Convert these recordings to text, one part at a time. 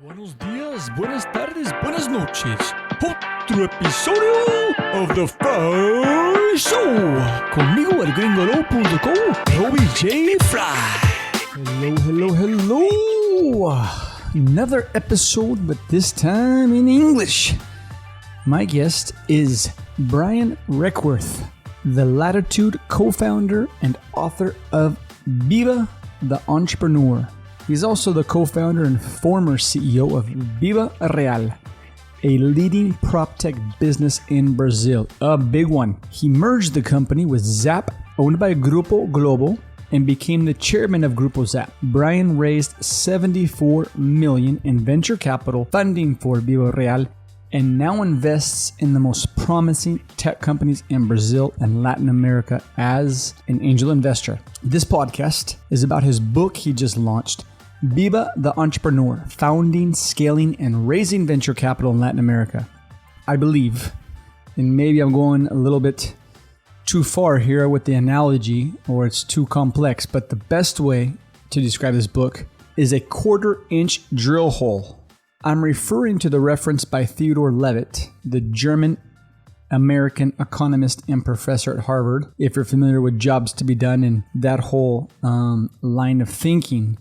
Buenos días, buenas tardes, buenas noches. Otro episodio of the Frye Show. Conmigo el gringolo.com, Robbie J. Frye. Hello. Another episode, but this time in English. My guest is Brian Requarth, the Latitud co-founder and author of Viva the Entrepreneur. He's also the co-founder and former CEO of Viva Real, a leading prop tech business in Brazil, a big one. He merged the company with Zap, owned by Grupo Globo, and became the chairman of Grupo Zap. Brian raised $74 million in venture capital funding for Viva Real and now invests in the most promising tech companies in Brazil and Latin America as an angel investor. This podcast is about his book he just launched, Viva the Entrepreneur, Founding, Scaling, and Raising Venture Capital in Latin America. I believe, and maybe I'm going a little bit too far here with the analogy, or it's too complex, but the best way to describe this book is a quarter-inch drill hole. I'm referring to the reference by Theodore Levitt, the German-American economist and professor at Harvard. If you're familiar with jobs to be done in that whole line of thinking,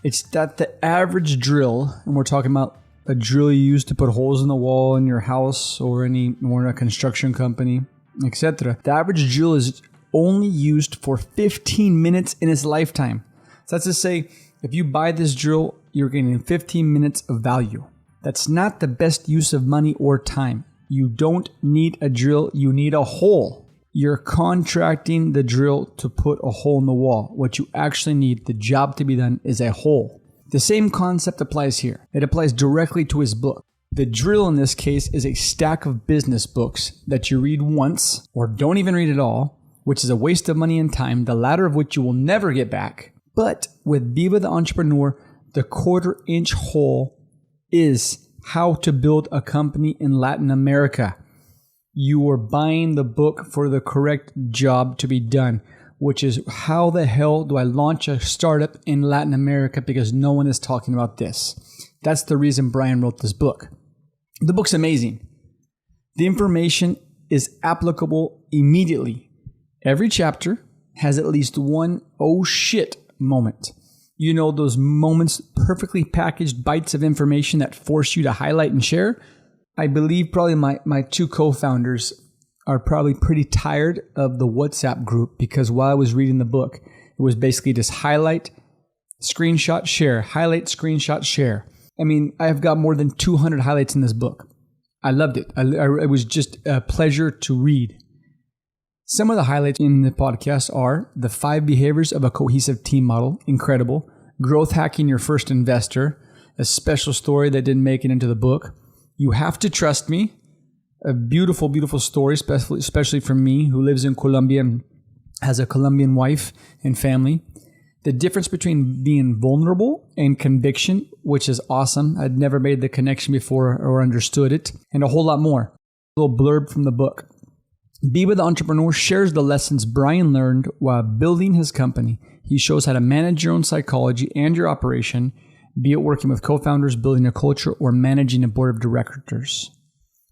it's that the average drill, and we're talking about a drill you use to put holes in the wall in your house or in a construction company, etc. The average drill is only used for 15 minutes in its lifetime. So that's to say, if you buy this drill, you're getting 15 minutes of value. That's not the best use of money or time. You don't need a drill, you need a hole. You're contracting the drill to put a hole in the wall. What you actually need, the job to be done, is a hole. The same concept applies here. It applies directly to his book. The drill in this case is a stack of business books that you read once or don't even read at all, which is a waste of money and time, the latter of which you will never get back. But with Viva the Entrepreneur, the quarter-inch hole is how to build a company in Latin America. You are buying the book for the correct job to be done, which is how the hell do I launch a startup in Latin America because no one is talking about this. That's the reason Brian wrote this book. The book's amazing. The information is applicable immediately. Every chapter has at least one oh shit moment. You know, those moments, perfectly packaged bites of information that force you to highlight and share. I believe probably my two co-founders are probably pretty tired of the WhatsApp group because while I was reading the book, it was basically just highlight, screenshot, share, highlight, screenshot, share. I mean, I've got more than 200 highlights in this book. I loved it. It was just a pleasure to read. Some of the highlights in the podcast are the 5 behaviors of a cohesive team model, incredible, growth hacking your first investor, a special story that didn't make it into the book, You Have to Trust Me, a beautiful, beautiful story, especially for me who lives in Colombia and has a Colombian wife and family. The difference between being vulnerable and conviction, which is awesome. I'd never made the connection before or understood it, and a whole lot more. A little blurb from the book. Viva the Entrepreneur shares the lessons Brian learned while building his company. He shows how to manage your own psychology and your operation, be it working with co-founders, building a culture, or managing a board of directors.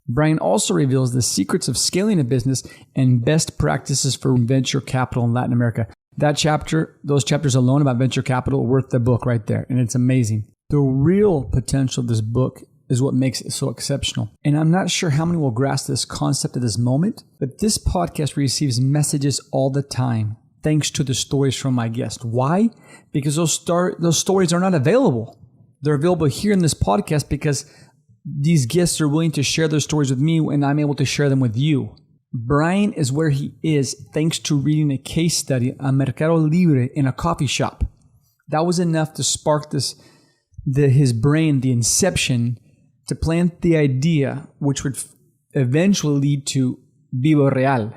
Brian also reveals the secrets of scaling a business and best practices for venture capital in Latin America. That chapter, those chapters alone about venture capital are worth the book right there, and it's amazing. The real potential of this book is what makes it so exceptional. And I'm not sure how many will grasp this concept at this moment, but this podcast receives messages all the time thanks to the stories from my guests. Why? Because those stories are not available. They're available here in this podcast because these guests are willing to share their stories with me and I'm able to share them with you. Brian is where he is thanks to reading a case study on Mercado Libre in a coffee shop. That was enough to spark his brain, the inception, to plant the idea which would eventually lead to Viva Real.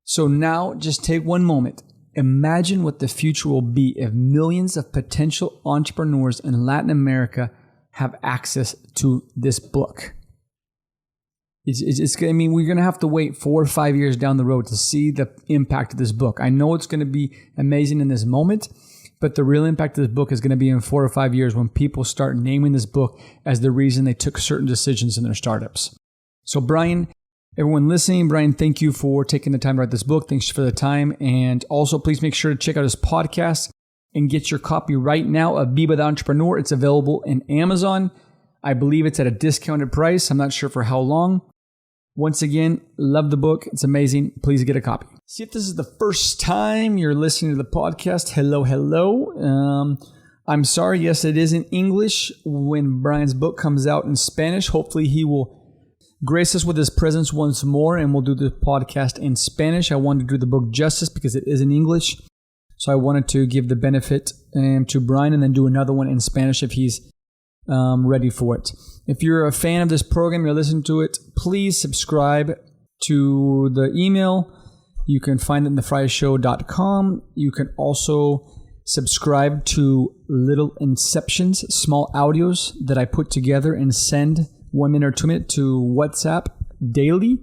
So now just take one moment. Imagine what the future will be if millions of potential entrepreneurs in Latin America have access to this book. We're going to have to wait 4 or 5 years down the road to see the impact of this book. I know it's going to be amazing in this moment, But the real impact of this book is going to be in 4 or 5 years when people start naming this book as the reason they took certain decisions in their startups. So Brian, everyone listening, Brian, thank you for taking the time to write this book. Thanks for the time. And also, please make sure to check out his podcast and get your copy right now of Viva the Entrepreneur. It's available in Amazon. I believe it's at a discounted price. I'm not sure for how long. Once again, love the book. It's amazing. Please get a copy. See, if this is the first time you're listening to the podcast, hello. I'm sorry. Yes, it is in English. When Brian's book comes out in Spanish, hopefully he will grace us with his presence once more, and we'll do the podcast in Spanish. I wanted to do the book justice because it is in English. So I wanted to give the benefit to Brian and then do another one in Spanish if he's ready for it. If you're a fan of this program, you're listening to it, please subscribe to the email. You can find it in thefryeshow.com. You can also subscribe to little inceptions, small audios that I put together and send 1 minute or 2 minutes to WhatsApp daily.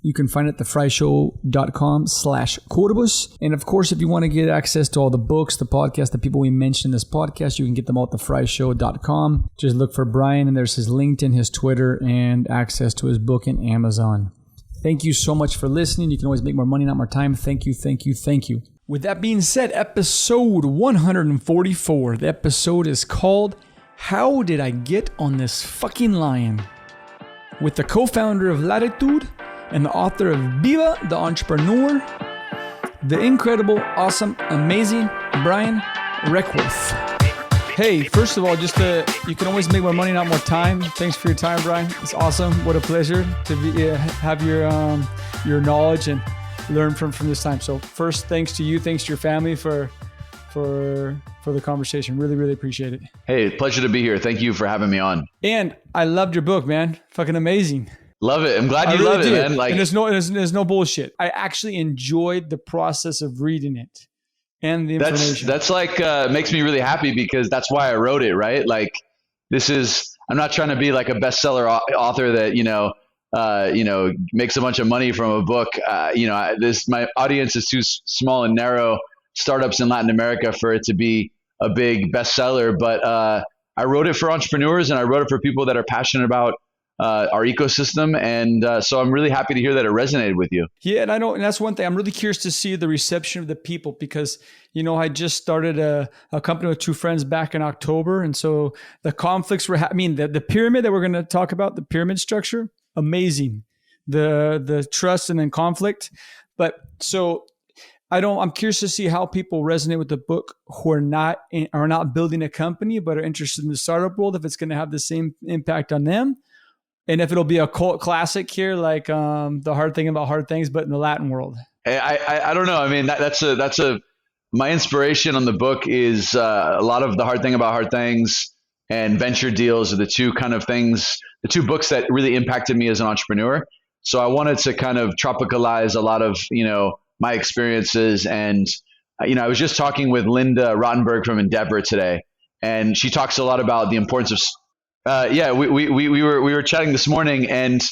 You can find it at thefryeshow.com/Corvus. And of course, if you want to get access to all the books, the podcasts, the people we mentioned in this podcast, you can get them all at thefryeshow.com. Just look for Brian, and there's his LinkedIn, his Twitter, and access to his book in Amazon. Thank you so much for listening. You can always make more money, not more time. Thank you. With that being said, episode 144. The episode is called How Did I Get on This Fucking Lion? With the co-founder of Latitud and the author of Viva the Entrepreneur, the incredible, awesome, amazing Brian Requarth. Hey, first of all, you can always make more money, not more time. Thanks for your time, Brian. It's awesome. What a pleasure to have your knowledge and learn from this time. So first, thanks to you, thanks to your family for the conversation. Really, really appreciate it. Hey, pleasure to be here. Thank you for having me on. And I loved your book, man. Fucking amazing. Love it. I'm glad you love it, man. And there's no bullshit. I actually enjoyed the process of reading it and the information. That's like makes me really happy because that's why I wrote it, right? Like I'm not trying to be like a bestseller author that, makes a bunch of money from a book. My audience is too small and narrow, startups in Latin America, for it to be a big bestseller. But I wrote it for entrepreneurs, and I wrote it for people that are passionate about our ecosystem. And so I'm really happy to hear that it resonated with you. Yeah. And that's one thing. I'm really curious to see the reception of the people because, I just started a company with 2 friends back in October. And so the conflicts the pyramid that we're going to talk about, the pyramid structure, amazing. The trust and then conflict. But so I'm curious to see how people resonate with the book who are not building a company, but are interested in the startup world, if it's going to have the same impact on them. And if it'll be a cult classic here, like The Hard Thing About Hard Things, but in the Latin world. I don't know. I mean, that's my inspiration on the book is a lot of The Hard Thing About Hard Things and Venture Deals are the two kind of things, the 2 books that really impacted me as an entrepreneur. So I wanted to kind of tropicalize a lot of, my experiences. And, I was just talking with Linda Rottenberg from Endeavor today, and she talks a lot about the importance of we were chatting this morning, and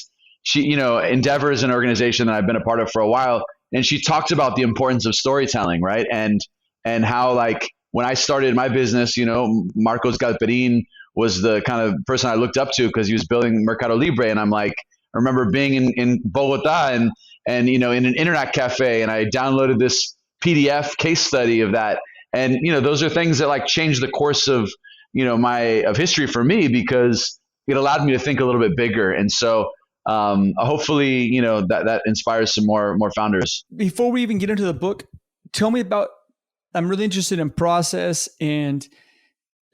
she, Endeavor is an organization that I've been a part of for a while, and she talked about the importance of storytelling, right? And how, like, when I started my business, Marcos Galperin was the kind of person I looked up to because he was building Mercado Libre, and I remember being in Bogota and in an internet cafe, and I downloaded this PDF case study of that, and those are things that like changed the course of of history for me because it allowed me to think a little bit bigger. And so hopefully, that inspires some more founders. Before we even get into the book, tell me about, I'm really interested in process and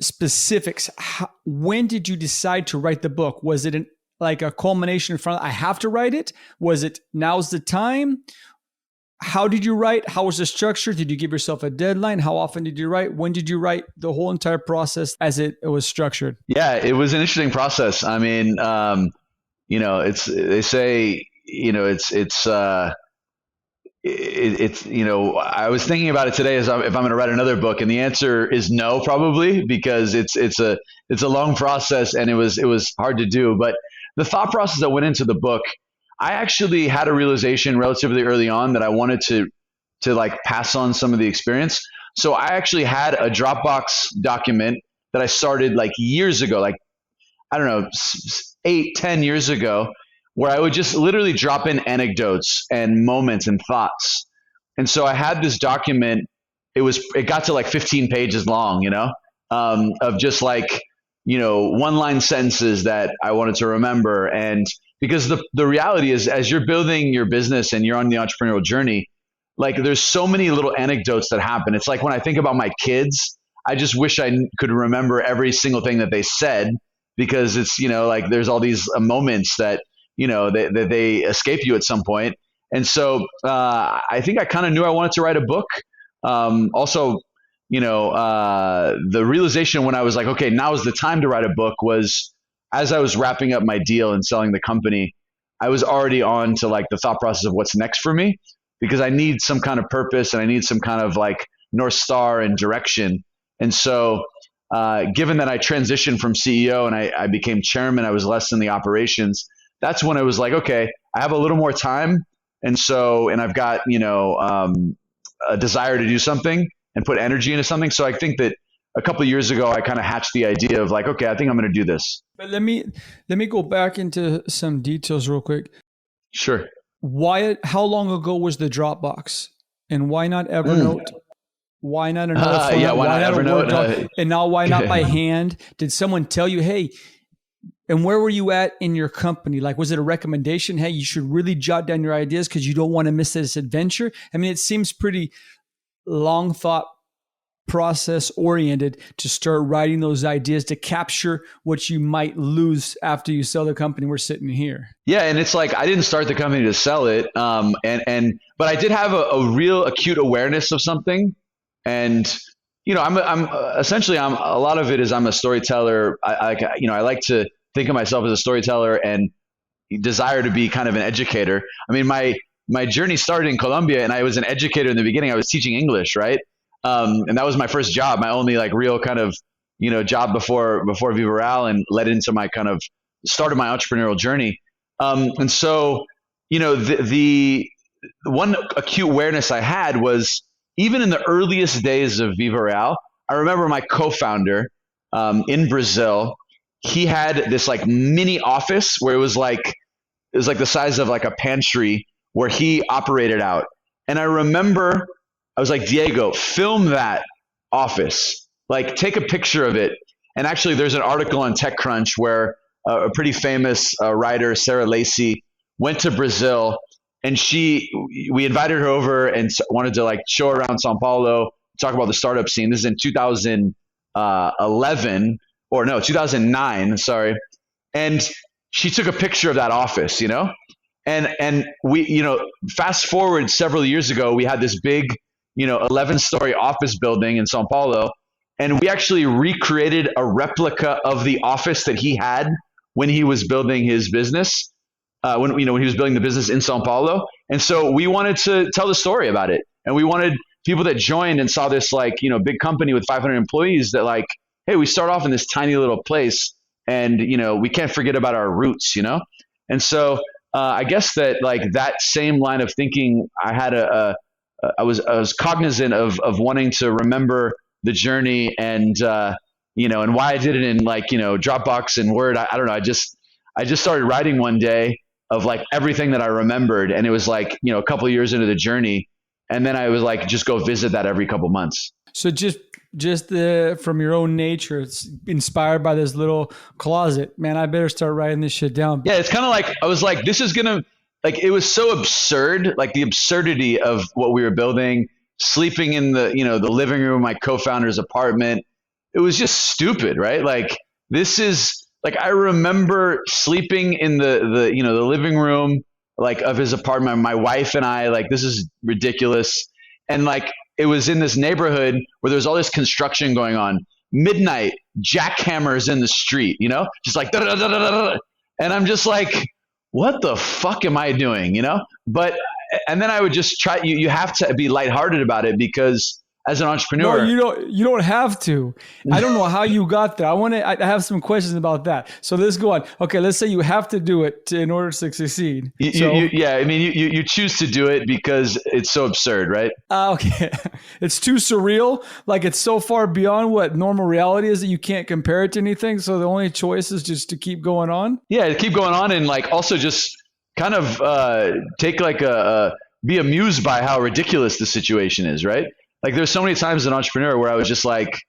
specifics. When did you decide to write the book? Was it like a culmination in front of, I have to write it? Was it now's the time? How did you write? How was the structure? Did you give yourself a deadline? How often did you write? When did you write? The whole entire process as it was structured? Yeah, it was an interesting process. I mean, they say, I was thinking about it today as if I'm going to write another book, and the answer is no, probably, because it's a long process and it was hard to do. But the thought process that went into the book, I actually had a realization relatively early on that I wanted to like pass on some of the experience. So I actually had a Dropbox document that I started like years ago, like, I don't know, 8, 10 years ago, where I would just literally drop in anecdotes and moments and thoughts. And so I had this document. It got to like 15 pages long, of just like, one-line sentences that I wanted to remember. And because the reality is, as you're building your business and you're on the entrepreneurial journey, like there's so many little anecdotes that happen. It's like when I think about my kids, I just wish I could remember every single thing that they said, because it's, like there's all these moments that, that they escape you at some point. And so I think I kind of knew I wanted to write a book. Also, the realization when I was like, okay, now is the time to write a book, was as I was wrapping up my deal and selling the company, I was already on to like the thought process of what's next for me, because I need some kind of purpose and I need some kind of like North Star and direction. And so, given that I transitioned from CEO and I became chairman, I was less in the operations. That's when I was like, okay, I have a little more time. And I've got, a desire to do something and put energy into something. So I think that a couple of years ago, I kind of hatched the idea of like, okay, I think I'm going to do this. But let me go back into some details real quick. Sure. How long ago was the Dropbox, and why not Evernote? Why not a note format? Why not Evernote? And now why not by hand? Did someone tell you, hey, and where were you at in your company? Like, was it a recommendation? Hey, you should really jot down your ideas because you don't want to miss this adventure. I mean, it seems pretty long thought process oriented to start writing those ideas to capture what you might lose after you sell the company. We're sitting here. Yeah. And it's like, I didn't start the company to sell it. But I did have a real acute awareness of something. And, I'm a lot of it is I'm a storyteller. I like to think of myself as a storyteller and desire to be kind of an educator. I mean, my journey started in Colombia, and I was an educator in the beginning. I was teaching English, right? And that was my first job, my only like real kind of, job before Viva Real, and led into my kind of start of my entrepreneurial journey. And so, the one acute awareness I had was, even in the earliest days of Viva Real, I remember my co-founder in Brazil, he had this like mini office where it was like the size of like a pantry where he operated out. And I remember I was like, Diego, film that office, like take a picture of it. And actually there's an article on TechCrunch where a pretty famous writer, Sarah Lacey, went to Brazil, and we invited her over and wanted to like show around Sao Paulo, talk about the startup scene. This is in 2009, sorry. And she took a picture of that office, and we, fast forward several years ago, we had this big, 11-story office building in Sao Paulo. And we actually recreated a replica of the office that he had when he was building his business, when he was building the business in Sao Paulo. And so we wanted to tell the story about it. And we wanted people that joined and saw this like, big company with 500 employees that like, hey, we start off in this tiny little place, and, we can't forget about our roots, And so I guess that like that same line of thinking, I had I was cognizant of wanting to remember the journey, and, and why I did it in like, Dropbox and Word. I don't know. I just started writing one day of like everything that I remembered. And it was like, a couple of years into the journey. And then I was like, just go visit that every couple months. So just from your own nature, it's inspired by this little closet. Man, I better start writing this shit down. Yeah, it's kind of like, I was like, this is going to, like, it was so absurd, like the absurdity of what we were building, sleeping in the, the living room of my co-founder's apartment. It was just stupid, right? Like, this is, like, I remember sleeping in the living room, like, of his apartment, my wife and I, like, this is ridiculous. And like, it was in this neighborhood where there was all this construction going on. Midnight, jackhammers in the street, just like, da, da, da, da, da. And I'm just like, what the fuck am I doing, But, and then I would just try, you have to be lighthearted about it, because as an entrepreneur. No, you don't have to. I don't know how you got there. I have some questions about that. So let's go on. Okay, let's say you have to do it in order to succeed. You choose to do it because it's so absurd, right? Okay. It's too surreal. Like it's so far beyond what normal reality is that you can't compare it to anything. So the only choice is just to keep going on. Yeah, to keep going on and like also just kind of take like be amused by how ridiculous the situation is, right? Like there's so many times as an entrepreneur where I was just like,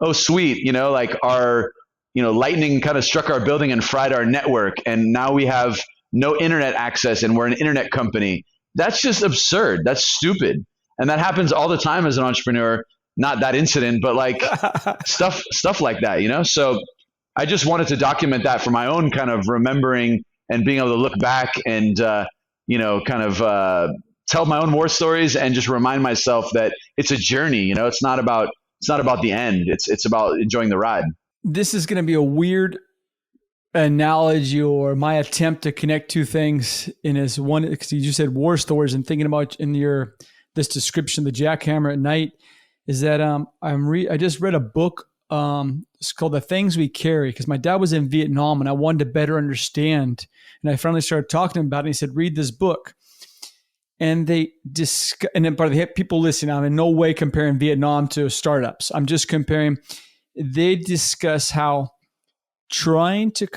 oh, sweet, like our, lightning kind of struck our building and fried our network. And now we have no internet access and we're an internet company. That's just absurd. That's stupid. And that happens all the time as an entrepreneur. Not that incident, but like stuff like that, So I just wanted to document that for my own kind of remembering and being able to look back and, kind of tell my own war stories and just remind myself that it's a journey. It's not about the end. It's about enjoying the ride. This is going to be a weird analogy or my attempt to connect two things in as one, because you said war stories and thinking about in this description, the jackhammer at night, is that I just read a book. It's called The Things We Carry, because my dad was in Vietnam and I wanted to better understand. And I finally started talking to him about it. And he said, read this book. And they discuss, and then part of the people listening, I'm in no way comparing Vietnam to startups. I'm just comparing. They discuss how trying to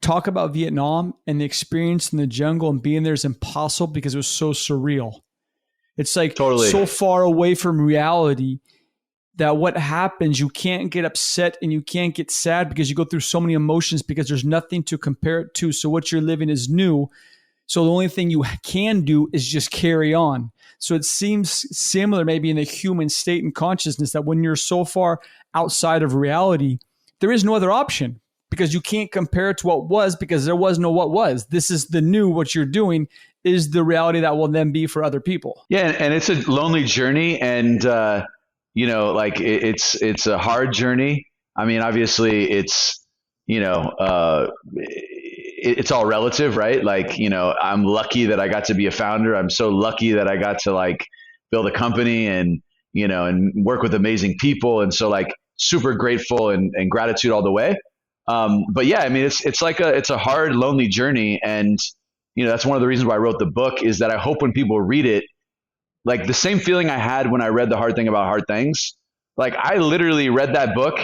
talk about Vietnam and the experience in the jungle and being there is impossible because it was so surreal. It's like totally so far away from reality that what happens, you can't get upset and you can't get sad because you go through so many emotions because there's nothing to compare it to. So what you're living is new. So the only thing you can do is just carry on. So it seems similar maybe in the human state and consciousness that when you're so far outside of reality, there is no other option because you can't compare it to what was because there was no what was. This is the new, what you're doing is the reality that will then be for other people. Yeah, and it's a lonely journey and, it's a hard journey. I mean, obviously it's, it's all relative, right? Like, I'm lucky that I got to be a founder. I'm so lucky that I got to like build a company and, and work with amazing people. And so like super grateful and gratitude all the way. But yeah, I mean, it's a hard, lonely journey. And, that's one of the reasons why I wrote the book is that I hope when people read it, like the same feeling I had when I read The Hard Thing About Hard Things, like I literally read that book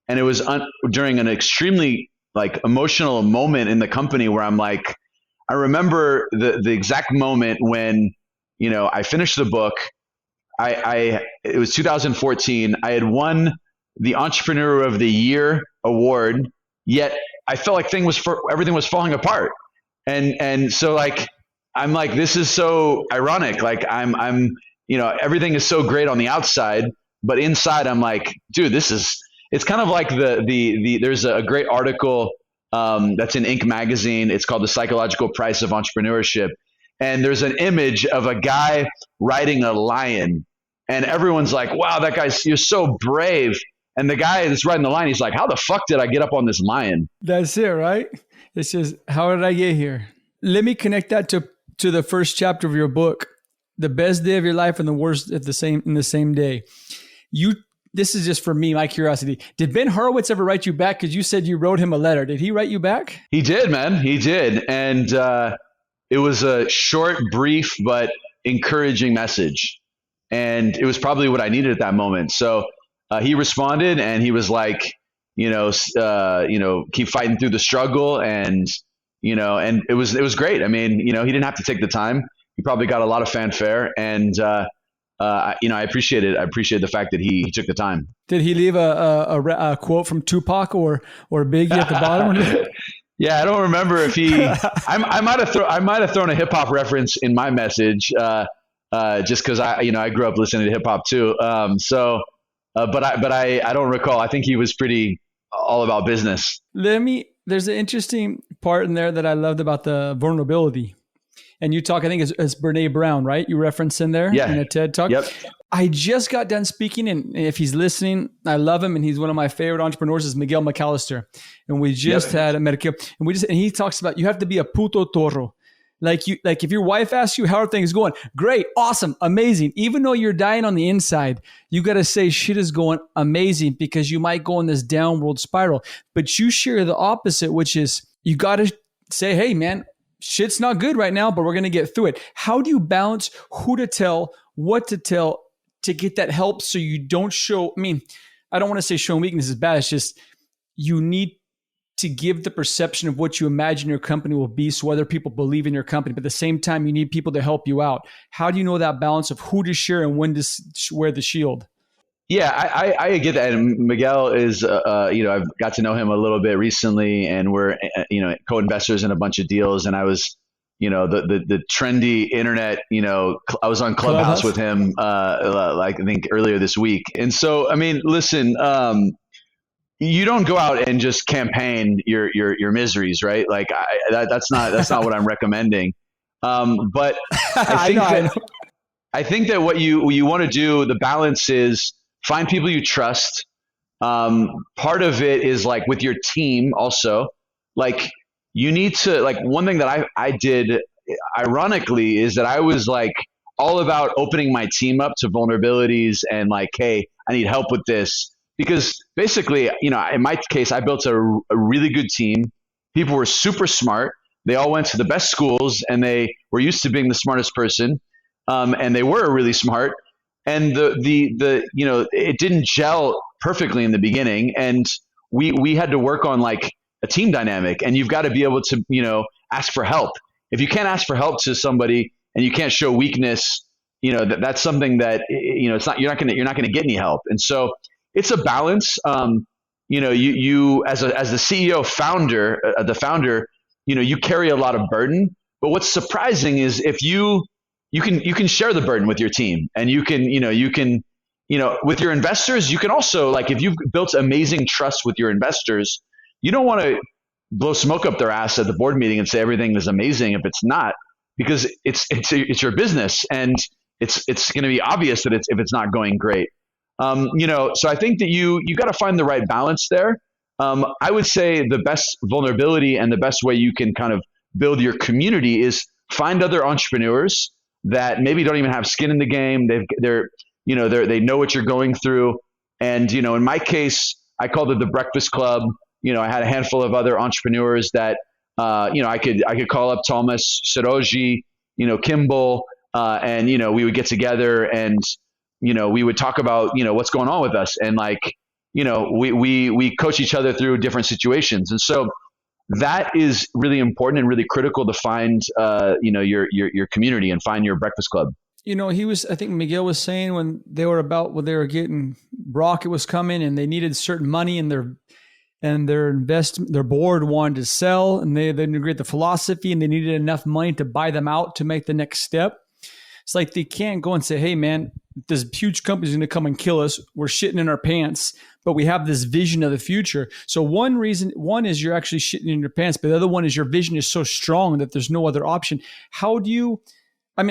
and it was during an extremely like emotional moment in the company where I'm like, I remember the exact moment when, I finished the book. It was 2014. I had won the Entrepreneur of the Year award, yet I felt like everything was falling apart. And so like, I'm like, this is so ironic. Like I'm, everything is so great on the outside, but inside I'm like, dude, it's kind of like there's a great article that's in Inc. magazine. It's called The Psychological Price of Entrepreneurship. And there's an image of a guy riding a lion. And everyone's like, wow, you're so brave. And the guy that's riding the lion, he's like, how the fuck did I get up on this lion? That's it, right? It says, how did I get here? Let me connect that to the first chapter of your book, the best day of your life and the worst in the same day. This is just for me, my curiosity. Did Ben Horowitz ever write you back? Because you said you wrote him a letter. Did he write you back? He did, man. He did. And it was a short, brief, but encouraging message. And it was probably what I needed at that moment. So he responded and he was like, keep fighting through the struggle. And, and it was great. I mean, he didn't have to take the time. He probably got a lot of fanfare and, I appreciate it. I appreciate the fact that he took the time. Did he leave a quote from Tupac or Biggie at the bottom? Yeah, I don't remember if he. I might have thrown a hip hop reference in my message, just because I grew up listening to hip hop too. But I don't recall. I think he was pretty all about business. There's an interesting part in there that I loved about the vulnerability. And you talk, I think it's Brene Brown, right? You reference in there in a TED Talk. Yep. I just got done speaking, and if he's listening, I love him, and he's one of my favorite entrepreneurs. Is Miguel McAllister, and we just had a Medicare, and he talks about you have to be a puto toro, Like if your wife asks you, how are things going? Great, awesome, amazing. Even though you're dying on the inside, you got to say shit is going amazing, because you might go in this downward spiral. But you share the opposite, which is you got to say, hey man, shit's not good right now, but we're going to get through it. How do you balance who to tell, what to tell to get that help so you don't show, I don't want to say showing weakness is bad. It's just you need to give the perception of what you imagine your company will be so other people believe in your company. But at the same time, you need people to help you out. How do you know that balance of who to share and when to wear the shield? Yeah, I get that. And Miguel is, I've got to know him a little bit recently, and we're, co-investors in a bunch of deals. And I was, the trendy internet, I was on Clubhouse with him, I think earlier this week. And so, listen, you don't go out and just campaign your miseries, right? Like that's not what I'm recommending. But I think that what you want to do, the balance is find people you trust. Part of it is like with your team also, like you need to, like one thing that I did ironically is that I was like all about opening my team up to vulnerabilities and like, hey, I need help with this. Because basically, in my case, I built a really good team. People were super smart. They all went to the best schools, and they were used to being the smartest person. And they were really smart. And it didn't gel perfectly in the beginning. And we had to work on like a team dynamic. And you've got to be able to, ask for help. If you can't ask for help to somebody and you can't show weakness, that's something that it's not. You're not going to get any help. And so it's a balance. You as the CEO founder, the founder, you carry a lot of burden. But what's surprising is if you can share the burden with your team, and you can with your investors. You can also, like, if you've built amazing trust with your investors, you don't want to blow smoke up their ass at the board meeting and say everything is amazing if it's not, because it's your business, and it's going to be obvious that if it's not going great. So I think that you got to find the right balance there. I would say the best vulnerability and the best way you can kind of build your community is find other entrepreneurs that maybe don't even have skin in the game. They know what you're going through. And, in my case, I called it the Breakfast Club. I had a handful of other entrepreneurs that, I could call up Thomas, Saroji, Kimball, and, we would get together and, we would talk about, what's going on with us. And like, we coach each other through different situations. And so that is really important and really critical to find, your community and find your Breakfast Club. I think Miguel was saying when they were getting Rocket was coming and they needed certain money and their board wanted to sell, and they didn't agree with the philosophy, and they needed enough money to buy them out to make the next step. It's like they can't go and say, hey man, this huge company is going to come and kill us. We're shitting in our pants, but we have this vision of the future. So one is you're actually shitting in your pants, but the other one is your vision is so strong that there's no other option. How do you, I'm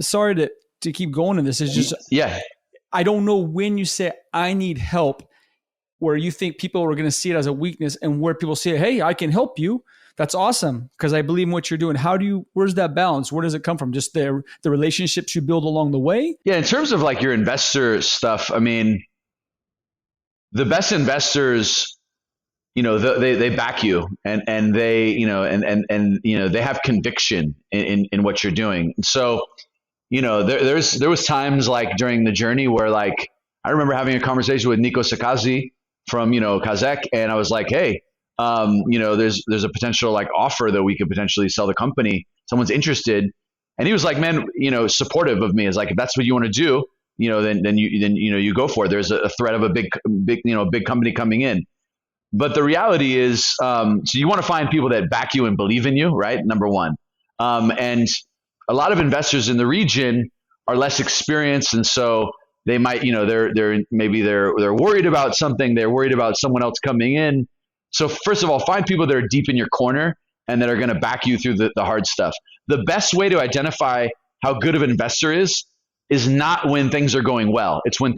sorry to keep going in this. It's just, yeah, I don't know when you say I need help, where you think people are going to see it as a weakness, and where people say, hey, I can help you. That's awesome, because I believe in what you're doing. Where's that balance? Where does it come from? Just the relationships you build along the way? Yeah, in terms of like your investor stuff, the best investors, they back you, and they, they have conviction in what you're doing. And so, there was times like during the journey where like, I remember having a conversation with Nico Sakazi from, Kazek, and I was like, hey, there's a potential like offer that we could potentially sell the company. Someone's interested. And he was like, man, supportive of me. Is like, if that's what you want to do, then you go for it. There's a threat of a big company coming in. But the reality is, so you want to find people that back you and believe in you, right? Number one. And a lot of investors in the region are less experienced. And so they might, they're worried about something. They're worried about someone else coming in. So first of all, find people that are deep in your corner and that are going to back you through the hard stuff. The best way to identify how good of an investor is not when things are going well. It's when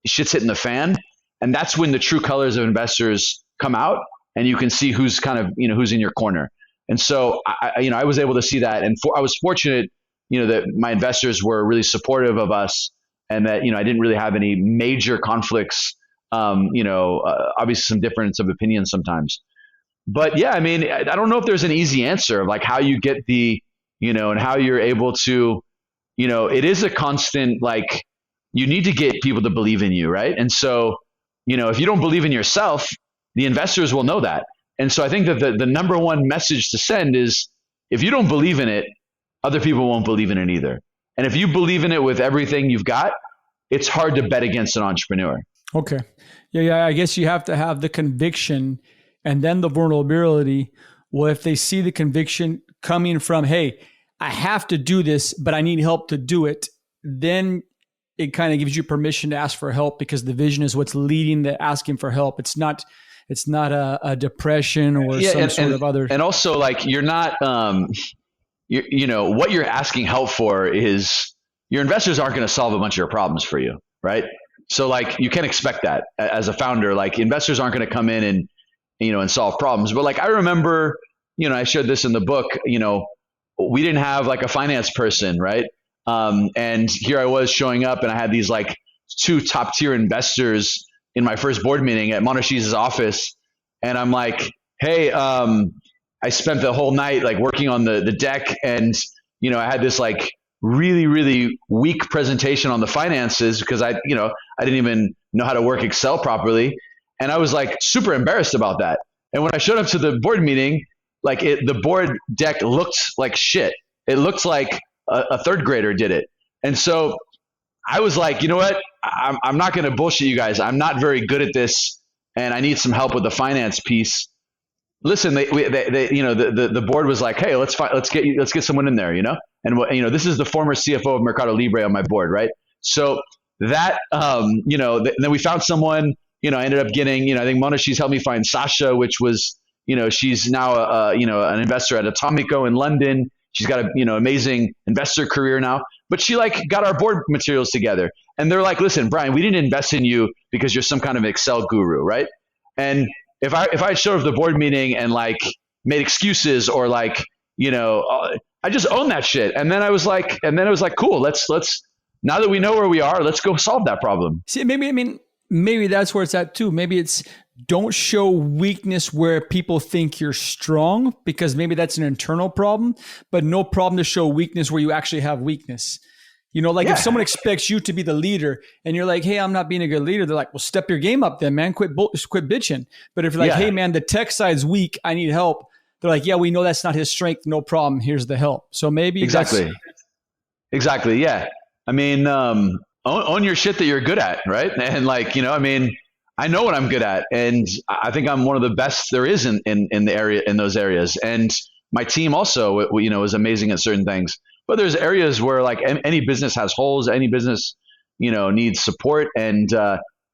shit's hitting the fan. And that's when the true colors of investors come out, and you can see who's kind of, who's in your corner. And so I was able to see that, and I was fortunate, that my investors were really supportive of us, and that I didn't really have any major conflicts. Obviously some difference of opinion sometimes, but yeah, I mean, I don't know if there's an easy answer of like how you get and how you're able to, it is a constant, like, you need to get people to believe in you, right? And so, if you don't believe in yourself, the investors will know that. And so I think that the number one message to send is, if you don't believe in it, other people won't believe in it either. And if you believe in it with everything you've got, it's hard to bet against an entrepreneur. Okay. Yeah. I guess you have to have the conviction and then the vulnerability. Well, if they see the conviction coming from, hey, I have to do this, but I need help to do it, then it kind of gives you permission to ask for help, because the vision is what's leading the asking for help. It's not a depression or some sort of other. And also, like, you're not, what you're asking help for is, your investors aren't going to solve a bunch of your problems for you, right? So like, you can't expect that as a founder. Like, investors aren't going to come in and, and solve problems. But like, I remember, I shared this in the book, we didn't have like a finance person, right? And here I was showing up, and I had these like 2 top tier investors in my first board meeting at Monashees' office. And I'm like, hey, I spent the whole night like working on the deck, and, I had this like really, really weak presentation on the finances, because I didn't even know how to work Excel properly. And I was like super embarrassed about that. And when I showed up to the board meeting, like the board deck looked like shit. It looked like a third grader did it. And so I was like, you know what? I'm not going to bullshit you guys. I'm not very good at this, and I need some help with the finance piece. Listen, the board was like, hey, let's get someone in there, and this is the former CFO of Mercado Libre on my board, right? So that, then we found someone. I ended up getting, I think Mona, she's helped me find Sasha, which was, she's now an investor at Atomico in London. She's got a amazing investor career now, but she like got our board materials together, and they're like, listen, Brian, we didn't invest in you because you're some kind of Excel guru, right? And if I showed up at the board meeting and like made excuses, or like, I just own that shit. And then it was like, cool, let's now that we know where we are, let's go solve that problem. See, maybe that's where it's at too. Maybe it's, don't show weakness where people think you're strong, because maybe that's an internal problem, but no problem to show weakness where you actually have weakness. If someone expects you to be the leader and you're like, hey, I'm not being a good leader, they're like, well, step your game up then, man. Quit bitching. But if you're like, hey, man, the tech side's weak, I need help, they're like, yeah, we know that's not his strength. No problem. Here's the help. So maybe exactly. Yeah. I mean, own your shit that you're good at, right? And like, I know what I'm good at, and I think I'm one of the best there is in the area, in those areas. And my team also, is amazing at certain things. But there's areas where like any business has holes, any business, needs support, and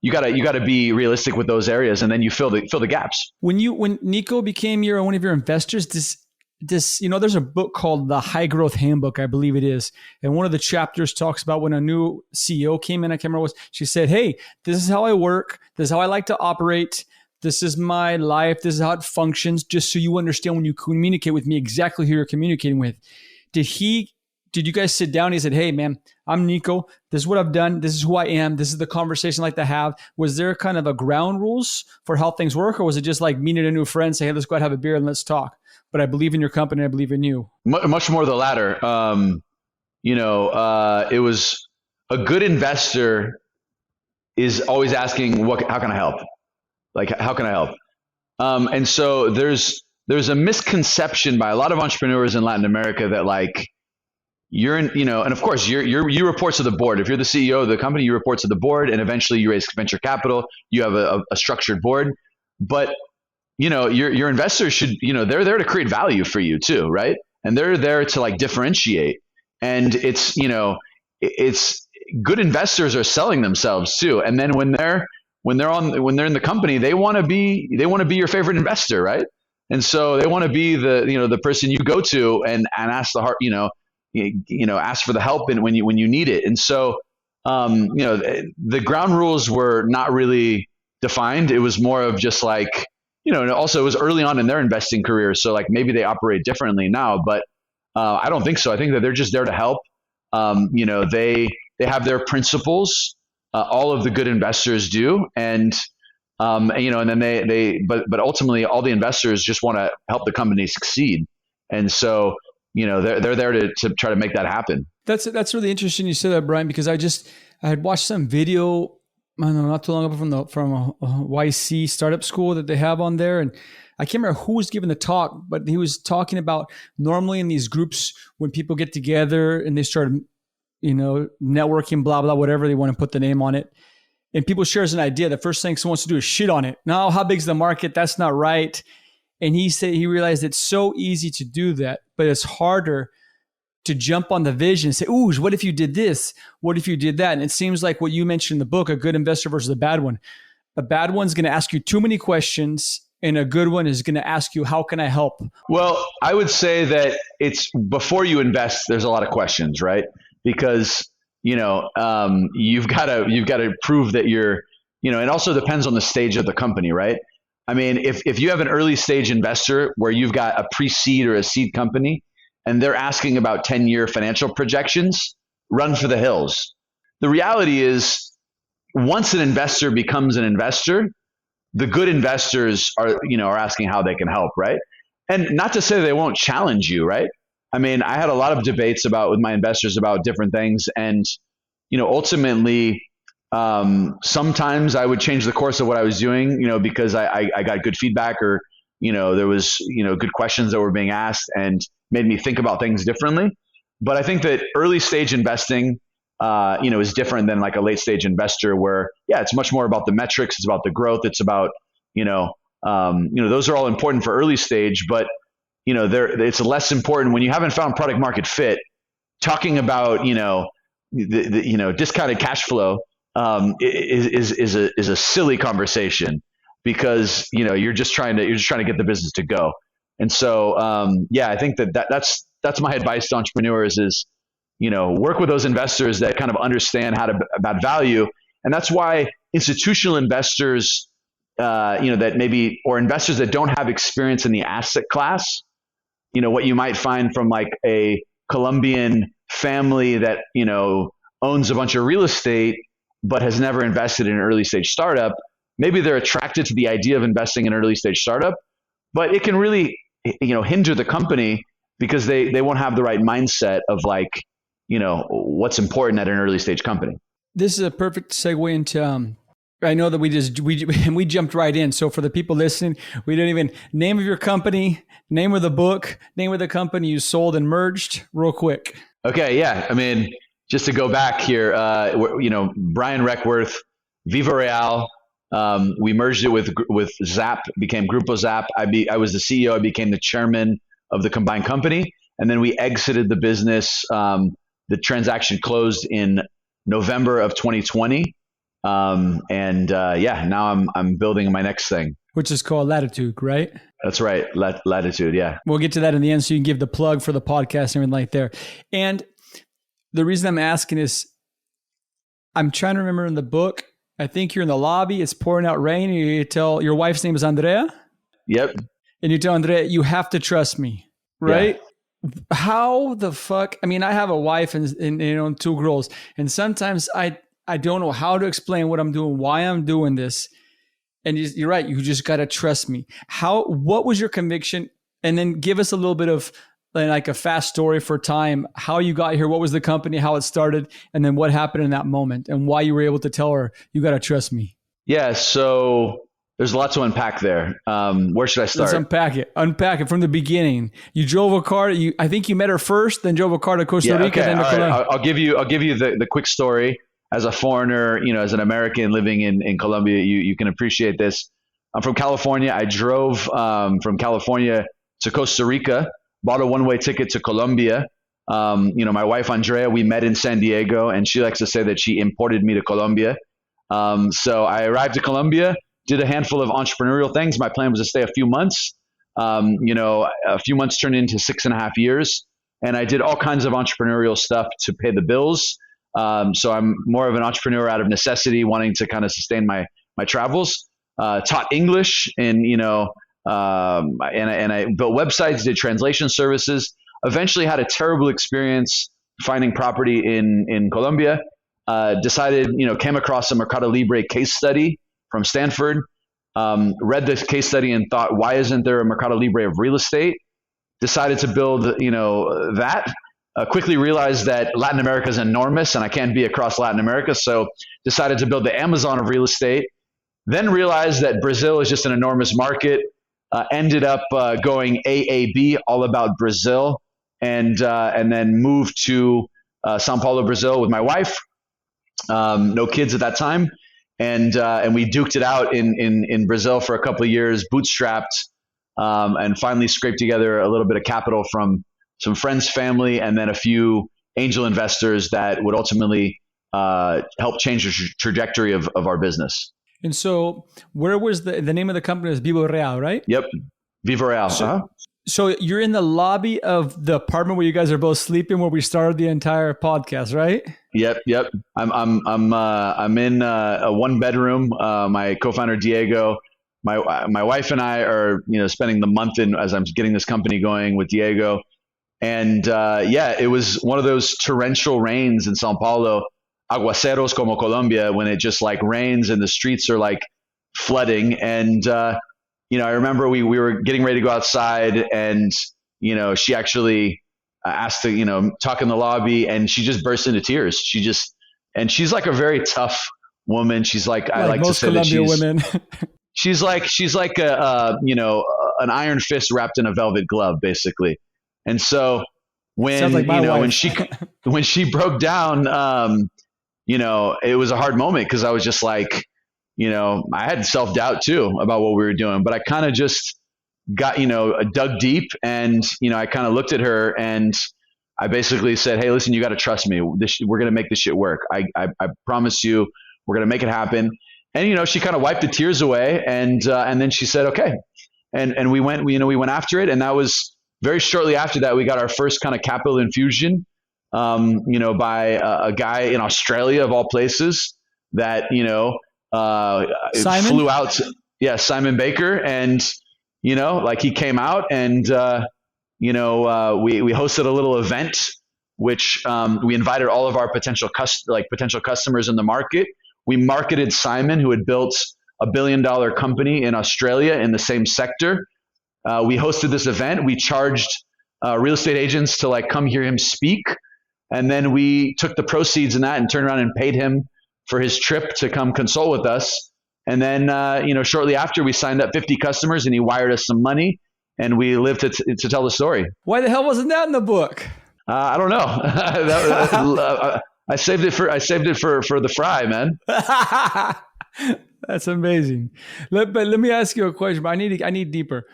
you gotta be realistic with those areas, and then you fill the gaps. When Nico became one of your investors, there's a book called The High Growth Handbook, I believe it is. And one of the chapters talks about when a new CEO came in, I can't remember what she said, hey, this is how I work. This is how I like to operate. This is my life. This is how it functions. Just so you understand when you communicate with me exactly who you're communicating with. Did you guys sit down and he said, hey man, I'm Nico. This is what I've done. This is who I am. This is the conversation I like to have. Was there kind of a ground rules for how things work? Or was it just like meeting a new friend, say, hey, let's go out have a beer and let's talk? But I believe in your company. I believe in you. Much more the latter. It was a good investor is always asking, how can I help? Like, how can I help? And so there's a misconception by a lot of entrepreneurs in Latin America that like, you're in, and of course you report to the board. If you're the CEO of the company, you report to the board, and eventually you raise venture capital. You have a structured board, but your investors should, they're there to create value for you too, right? And they're there to like differentiate. And it's good investors are selling themselves too. And then when they're in the company, they want to be your favorite investor, right? And so they want to be the person you go to and ask the heart, ask for the help when you need it. And so, the ground rules were not really defined. It was more of just like, and also it was early on in their investing career. So like maybe they operate differently now, but I don't think so. I think that they're just there to help. They have their principles. All of the good investors do. And then but ultimately all the investors just want to help the company succeed. And so, they're there to try to make that happen. That's really interesting you said that, Brian, because I had watched some video, I don't know, not too long ago from a YC startup school that they have on there. And I can't remember who was giving the talk, but he was talking about normally in these groups when people get together and they start, networking, blah, blah, whatever they want to put the name on it. And people shares an idea. The first thing someone wants to do is shit on it. No, how big's the market? That's not right. And he said he realized it's so easy to do that, but it's harder to jump on the vision and say, ooh, what if you did this? What if you did that? And it seems like what you mentioned in the book, a good investor versus a bad one. A bad one's going to ask you too many questions, and a good one is going to ask you, how can I help? Well, I would say that it's before you invest, there's a lot of questions, right? Because, you've got to prove that you're, it also depends on the stage of the company, right? I mean, if you have an early stage investor where you've got a pre-seed or a seed company and they're asking about 10-year financial projections, run for the hills. The reality is once an investor becomes an investor, the good investors are asking how they can help, right? And not to say they won't challenge you, right? I mean, I had a lot of debates with my investors about different things. And, ultimately, sometimes I would change the course of what I was doing, because I got good feedback or, there was, good questions that were being asked and made me think about things differently. But I think that early stage investing, is different than like a late stage investor where, it's much more about the metrics. It's about the growth. It's about, those are all important for early stage, but it's less important when you haven't found product market fit. Talking about discounted cash flow is a silly conversation because you're just trying to get the business to go. And so I think that's my advice to entrepreneurs is work with those investors that kind of understand about value, and that's why institutional investors that maybe or investors that don't have experience in the asset class. What you might find from like a Colombian family that, owns a bunch of real estate, but has never invested in an early stage startup. Maybe they're attracted to the idea of investing in an early stage startup, but it can really, hinder the company because they won't have the right mindset of like, what's important at an early stage company. This is a perfect segue into, I know that we jumped right in. So for the people listening, we didn't even name of your company, name of the book, name of the company you sold and merged real quick. Okay. Yeah. I mean, just to go back here, Brian Requarth, Viva Real, we merged it with Zap, became Grupo Zap. I was the CEO. I became the chairman of the combined company. And then we exited the business. The transaction closed in November of 2020. Now I'm building my next thing, which is called Latitud, right? That's right. Latitud. Yeah. We'll get to that in the end. So you can give the plug for the podcast and everything like there. And the reason I'm asking is I'm trying to remember in the book, I think you're in the lobby. It's pouring out rain. And you tell your wife's name is Andrea. Yep. And you tell Andrea, you have to trust me. Right. Yeah. How the fuck? I mean, I have a wife and 2 girls, and sometimes I don't know how to explain what I'm doing, why I'm doing this. And you're right. You just got to trust me. What was your conviction? And then give us a little bit of like a fast story for time, how you got here, what was the company, how it started, and then what happened in that moment and why you were able to tell her, you got to trust me. Yeah. So there's a lot to unpack there. Where should I start? Let's unpack it from the beginning. You drove a car. I think you met her first, then drove a car to Costa Rica. Okay. Then to Colombia. Right. I'll give you the quick story. As a foreigner, as an American living in Colombia, you can appreciate this. I'm from California. I drove from California to Costa Rica, bought a one-way ticket to Colombia. My wife, Andrea, we met in San Diego, and she likes to say that she imported me to Colombia. So I arrived to Colombia, did a handful of entrepreneurial things. My plan was to stay a few months. A few months turned into 6.5 years, and I did all kinds of entrepreneurial stuff to pay the bills. So I'm more of an entrepreneur out of necessity, wanting to kind of sustain my travels. taught English and, and I built websites, did translation services, eventually had a terrible experience finding property in Colombia, decided, came across a Mercado Libre case study from Stanford, read this case study and thought, why isn't there a Mercado Libre of real estate? Decided to build, that. Quickly realized that Latin America is enormous and I can't be across Latin America. So decided to build the Amazon of real estate. Then realized that Brazil is just an enormous market. Ended up going AAB, all about Brazil, and then moved to Sao Paulo, Brazil with my wife. No kids at that time. And we duked it out in Brazil for a couple of years, bootstrapped, and finally scraped together a little bit of capital from some friends, family, and then a few angel investors that would ultimately help change the trajectory of our business. And so where was the name of the company is Viva Real, right? Yep. Viva Real. So you're in the lobby of the apartment where you guys are both sleeping, where we started the entire podcast, right? Yep. I'm in a one bedroom. My co-founder Diego, my wife and I are spending the month as I'm getting this company going with Diego. And it was one of those torrential rains in Sao Paulo, aguaceros como Colombia, when it just like rains and the streets are like flooding. And I remember we were getting ready to go outside, and she actually asked to talk in the lobby, and she just burst into tears. She's like a very tough woman. She's like I like to say Colombia that women. she's like a an iron fist wrapped in a velvet glove, basically. And so when when she broke down, it was a hard moment because I was just like, I had self-doubt too about what we were doing, but I kind of just got, dug deep, and, I kind of looked at her and I basically said, hey, listen, you got to trust me. We're going to make this shit work. I promise you, we're going to make it happen. And, she kind of wiped the tears away, and then she said, okay. And we went after it. And that was very shortly after that, we got our first kind of capital infusion, by a guy in Australia of all places that, flew out. Simon Baker. And, he came out and, we hosted a little event, which we invited all of our potential customers in the market. We marketed Simon, who had built $1 billion company in Australia in the same sector. We hosted this event. We charged real estate agents to come hear him speak. And then we took the proceeds in that and turned around and paid him for his trip to come consult with us. And then, shortly after, we signed up 50 customers and he wired us some money, and we lived to tell the story. Why the hell wasn't that in the book? I don't know. I saved it for the Frye, man. That's amazing. But let me ask you a question. But I need deeper.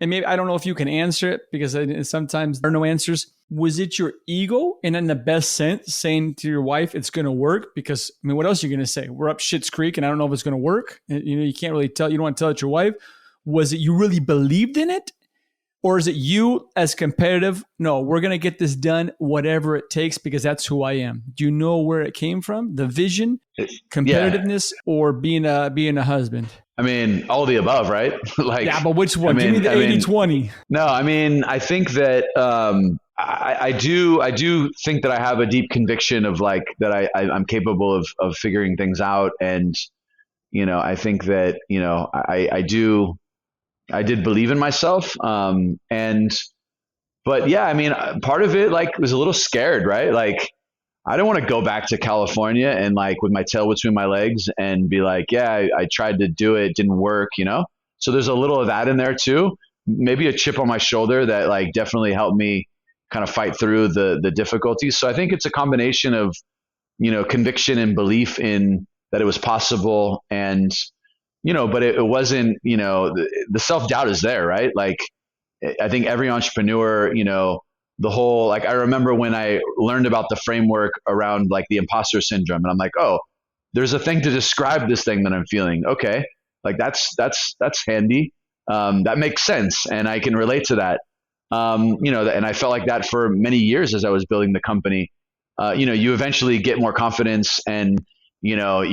And maybe I don't know if you can answer it, because sometimes there are no answers. Was it your ego, and in the best sense, saying to your wife, it's going to work? Because, what else are you going to say? We're up Schitt's Creek and I don't know if it's going to work. You can't really tell. You don't want to tell it to your wife. Was it you really believed in it? Or is it you as competitive? No, we're going to get this done, whatever it takes, because that's who I am. Do you know where it came from? The vision, competitiveness, or being a husband? All of the above, right? But which one? Give me the 80-20. No, I think that I do think that I have a deep conviction of that I'm capable of figuring things out, and I think that I did believe in myself, but part of it was a little scared, right? I don't want to go back to California and with my tail between my legs and be I tried to do it, didn't work, So there's a little of that in there too. Maybe a chip on my shoulder that definitely helped me kind of fight through the difficulties. So I think it's a combination of, conviction and belief in that it was possible, and, but it wasn't, the self-doubt is there, right? I think every entrepreneur, the whole, I remember when I learned about the framework around the imposter syndrome, and I'm like, oh, there's a thing to describe this thing that I'm feeling. Okay. That's handy. That makes sense. And I can relate to that. And I felt like that for many years as I was building the company. You eventually get more confidence, and, you are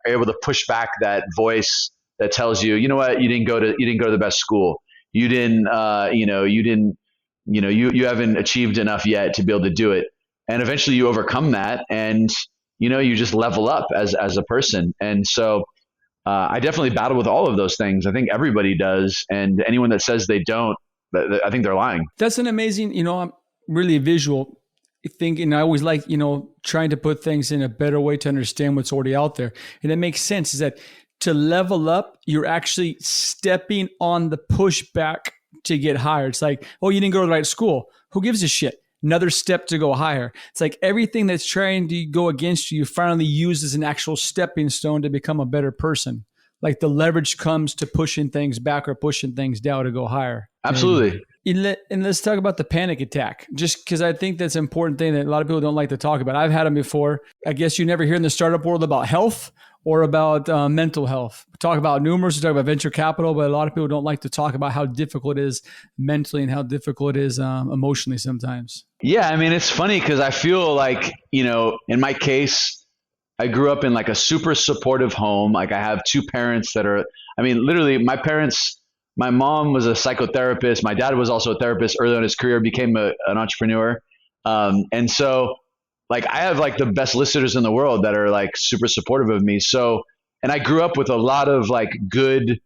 able to push back that voice that tells you, you know what, you didn't go to the best school. You didn't, you haven't achieved enough yet to be able to do it. And eventually you overcome that, and, you just level up as a person. And so I definitely battle with all of those things. I think everybody does. And anyone that says they don't, I think they're lying. That's an amazing, I'm really visual thinking. I always like, trying to put things in a better way to understand what's already out there. And it makes sense is that to level up, you're actually stepping on the pushback to get higher. It's like, oh, you didn't go to the right school. Who gives a shit? Another step to go higher. It's like everything that's trying to go against you, you finally use as an actual stepping stone to become a better person. Like the leverage comes to pushing things back or pushing things down to go higher. Absolutely. And let's talk about the panic attack, just because I think that's an important thing that a lot of people don't like to talk about. I've had them before. I guess you never hear in the startup world about health or about mental health. We talk about numerous, we talk about venture capital, but a lot of people don't like to talk about how difficult it is mentally and how difficult it is emotionally sometimes. Yeah, I mean, it's funny because I feel like, in my case, I grew up in like a super supportive home. Like I have two parents that are, literally my parents, my mom was a psychotherapist. My dad was also a therapist early in his career, became an entrepreneur. And so like I have like the best listeners in the world that are like super supportive of me. So, and I grew up with a lot of like good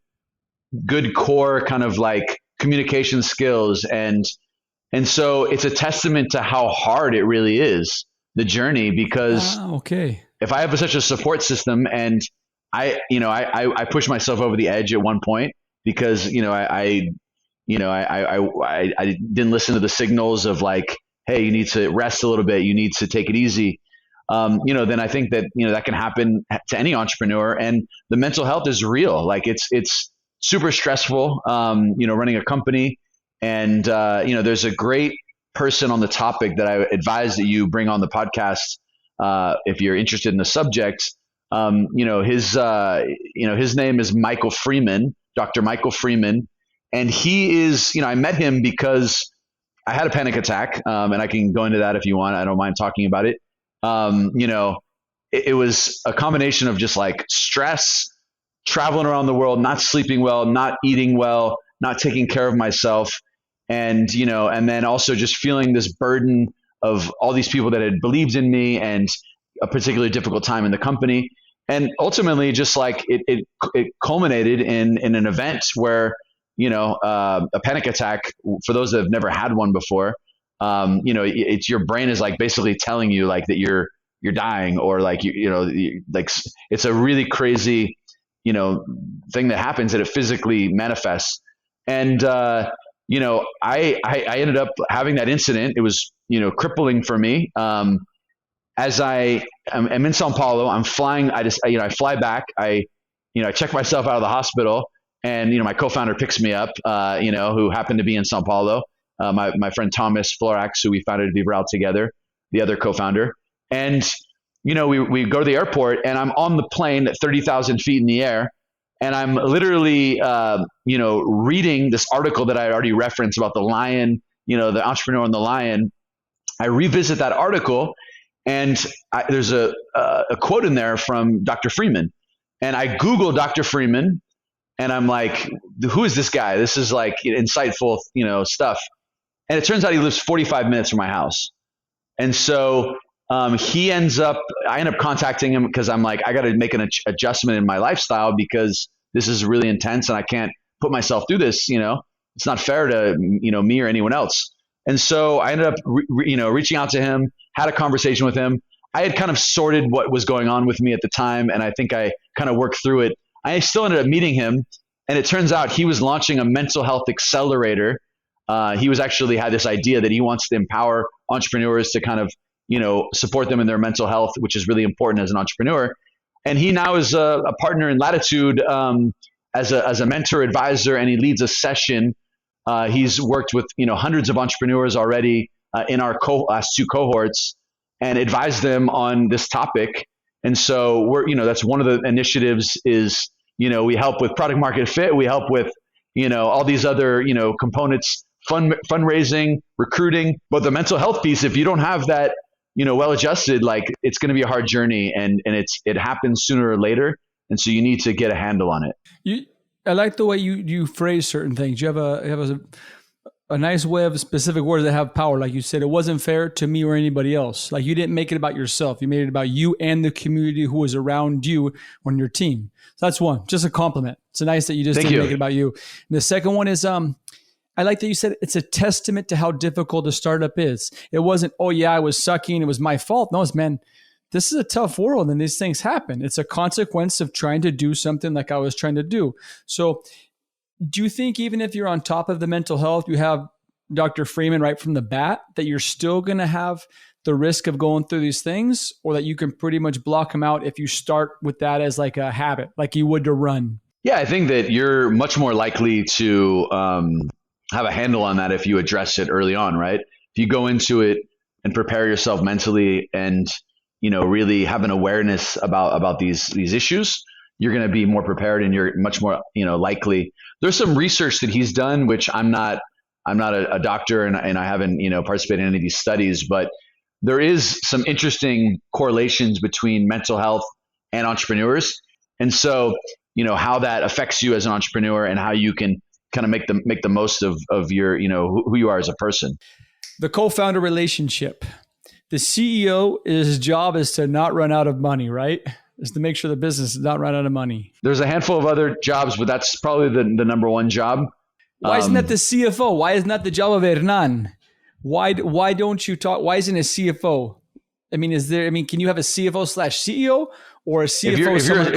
core kind of like communication skills. And so it's a testament to how hard it really is, the journey, because if I have such a support system, and I pushed myself over the edge at one point because, I didn't listen to the signals of like, hey, you need to rest a little bit. You need to take it easy. Then I think that, that can happen to any entrepreneur, and the mental health is real. Like it's super stressful, running a company. And, there's a great person on the topic that I advise that you bring on the podcast. If you're interested in the subject, his name is Michael Freeman, Dr. Michael Freeman. And he is, I met him because I had a panic attack, and I can go into that if you want. I don't mind talking about it. It was a combination of just like stress, traveling around the world, not sleeping well, not eating well, not taking care of myself. And, and then also just feeling this burden of all these people that had believed in me, and a particularly difficult time in the company. And ultimately just like it culminated in an event where, a panic attack, for those that have never had one before, it's your brain is like basically telling you like that you're dying, or like, like it's a really crazy, thing that happens, that it physically manifests. And, I ended up having that incident. It was, crippling for me. As I'm in Sao Paulo, I'm flying. I fly back. I check myself out of the hospital, and, my co-founder picks me up, who happened to be in Sao Paulo. My friend Thomas Florax, who we founded Viva together, the other co-founder. And, we go to the airport, and I'm on the plane at 30,000 feet in the air. And I'm literally, reading this article that I already referenced about the lion, the entrepreneur and the lion. I revisit that article, and there's a quote in there from Dr. Freeman. And I Google Dr. Freeman, and I'm like, who is this guy? This is like insightful, stuff. And it turns out he lives 45 minutes from my house. And so I end up contacting him because I'm like, I got to make an adjustment in my lifestyle because this is really intense and I can't put myself through this. It's not fair to, me or anyone else. And so I ended up, reaching out to him, had a conversation with him. I had kind of sorted what was going on with me at the time, and I think I kind of worked through it. I still ended up meeting him, and it turns out he was launching a mental health accelerator. He was actually had this idea that he wants to empower entrepreneurs to kind of, support them in their mental health, which is really important as an entrepreneur. And he now is a partner in Latitude as a mentor advisor, and he leads a session. He's worked with hundreds of entrepreneurs already in our last two cohorts, and advised them on this topic. And so that's one of the initiatives is we help with product market fit, we help with all these other components, fundraising, recruiting, but the mental health piece, if you don't have that well adjusted, like it's going to be a hard journey, and it happens sooner or later. And so you need to get a handle on it. I like the way you phrase certain things. You have a nice way of specific words that have power. Like you said, it wasn't fair to me or anybody else. Like you didn't make it about yourself. You made it about you and the community who was around you on your team. So that's one, just a compliment. It's nice that you just didn't make it about you. And the second one is, I like that you said it's a testament to how difficult a startup is. It wasn't, oh yeah, I was sucking, it was my fault. No, it's, man, this is a tough world and these things happen. It's a consequence of trying to do something like I was trying to do. So do you think even if you're on top of the mental health, you have Dr. Freeman right from the bat, that you're still going to have the risk of going through these things, or that you can pretty much block them out if you start with that as like a habit, like you would to run? Yeah, I think that you're much more likely to have a handle on that if you address it early on, right? If you go into it and prepare yourself mentally and really have an awareness about these issues, you're going to be more prepared and you're much more, likely. There's some research that he's done, which I'm not a doctor and I haven't, participated in any of these studies, but there is some interesting correlations between mental health and entrepreneurs. And so, how that affects you as an entrepreneur and how you can kind of make the most of your, who you are as a person. The co-founder relationship. The CEO, his job is to not run out of money, right? Is to make sure the business does not run out of money. There's a handful of other jobs, but that's probably the number one job. Why isn't that the CFO? Why isn't that the job of Hernan? Why don't you talk? Why isn't a CFO? Can you have a CFO/CEO or a CFO?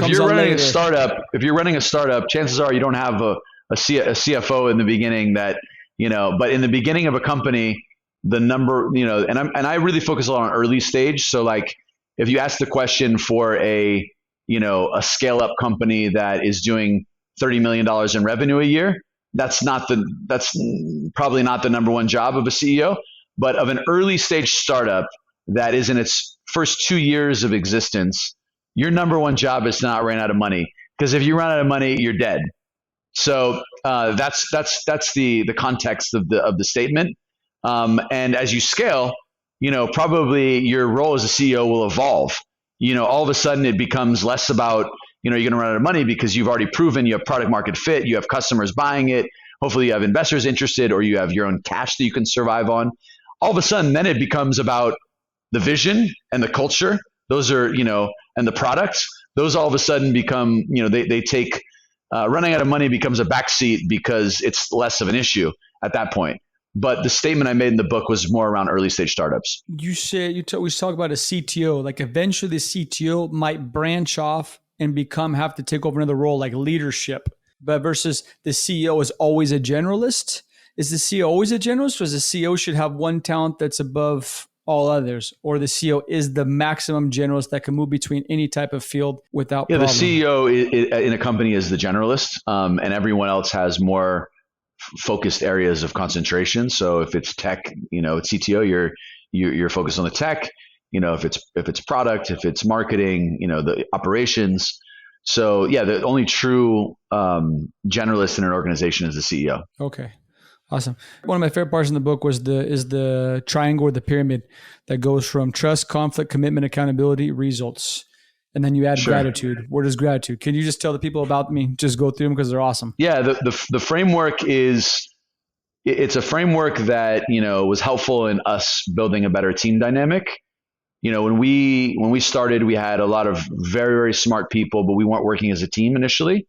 If you're running a startup, chances are you don't have a CFO in the beginning that, but in the beginning of a company, the number, and I really focus a lot on early stage. So like if you ask the question for a scale up company that is doing $30 million in revenue a year, that's probably not the number one job of a CEO, but of an early stage startup that is in its first 2 years of existence, your number one job is to not run out of money. Because if you run out of money, you're dead. So that's the context of the statement. And as you scale, probably your role as a CEO will evolve. All of a sudden it becomes less about, you're going to run out of money because you've already proven you have product market fit, you have customers buying it, hopefully you have investors interested, or you have your own cash that you can survive on. All of a sudden, then it becomes about the vision and the culture. Those are, and the products. Those all of a sudden become, they take, running out of money becomes a backseat because it's less of an issue at that point. But the statement I made in the book was more around early stage startups. We talk about a CTO, like eventually the CTO might branch off and have to take over another role like leadership, but versus the CEO is always a generalist. Is the CEO always a generalist, or is the CEO should have one talent that's above all others, or the CEO is the maximum generalist that can move between any type of field without problem? The CEO in a company is the generalist, and everyone else has more focused areas of concentration. So if it's tech, it's CTO, you're focused on the tech. If it's product, if it's marketing, the operations. So yeah, the only true generalist in an organization is the CEO. Okay. Awesome. One of my favorite parts in the book is the triangle or the pyramid that goes from trust, conflict, commitment, accountability, results. And then you add gratitude. What is gratitude? Can you just tell the people about me? Just go through them because they're awesome. Yeah, the framework it's a framework that, was helpful in us building a better team dynamic. When we started, we had a lot of very, very smart people, but we weren't working as a team initially.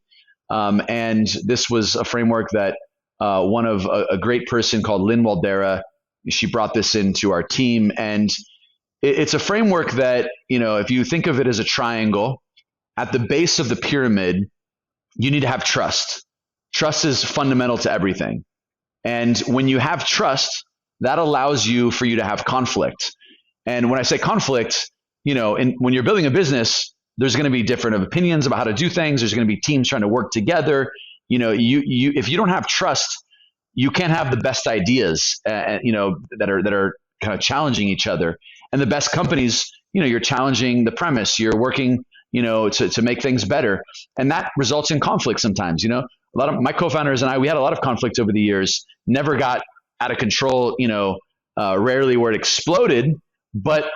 And this was a framework that one of a great person called Lynn Waldera, she brought this into our team. And it's a framework that, if you think of it as a triangle, at the base of the pyramid, you need to have trust. Trust is fundamental to everything. And when you have trust, that allows for you to have conflict. And when I say conflict, when you're building a business, there's going to be different opinions about how to do things. There's going to be teams trying to work together. If you don't have trust, you can't have the best ideas, that are kind of challenging each other. And the best companies, you're challenging the premise. You're working, to make things better, and that results in conflict sometimes. A lot of my co-founders and we had a lot of conflict over the years. Never got out of control. Rarely where it exploded, but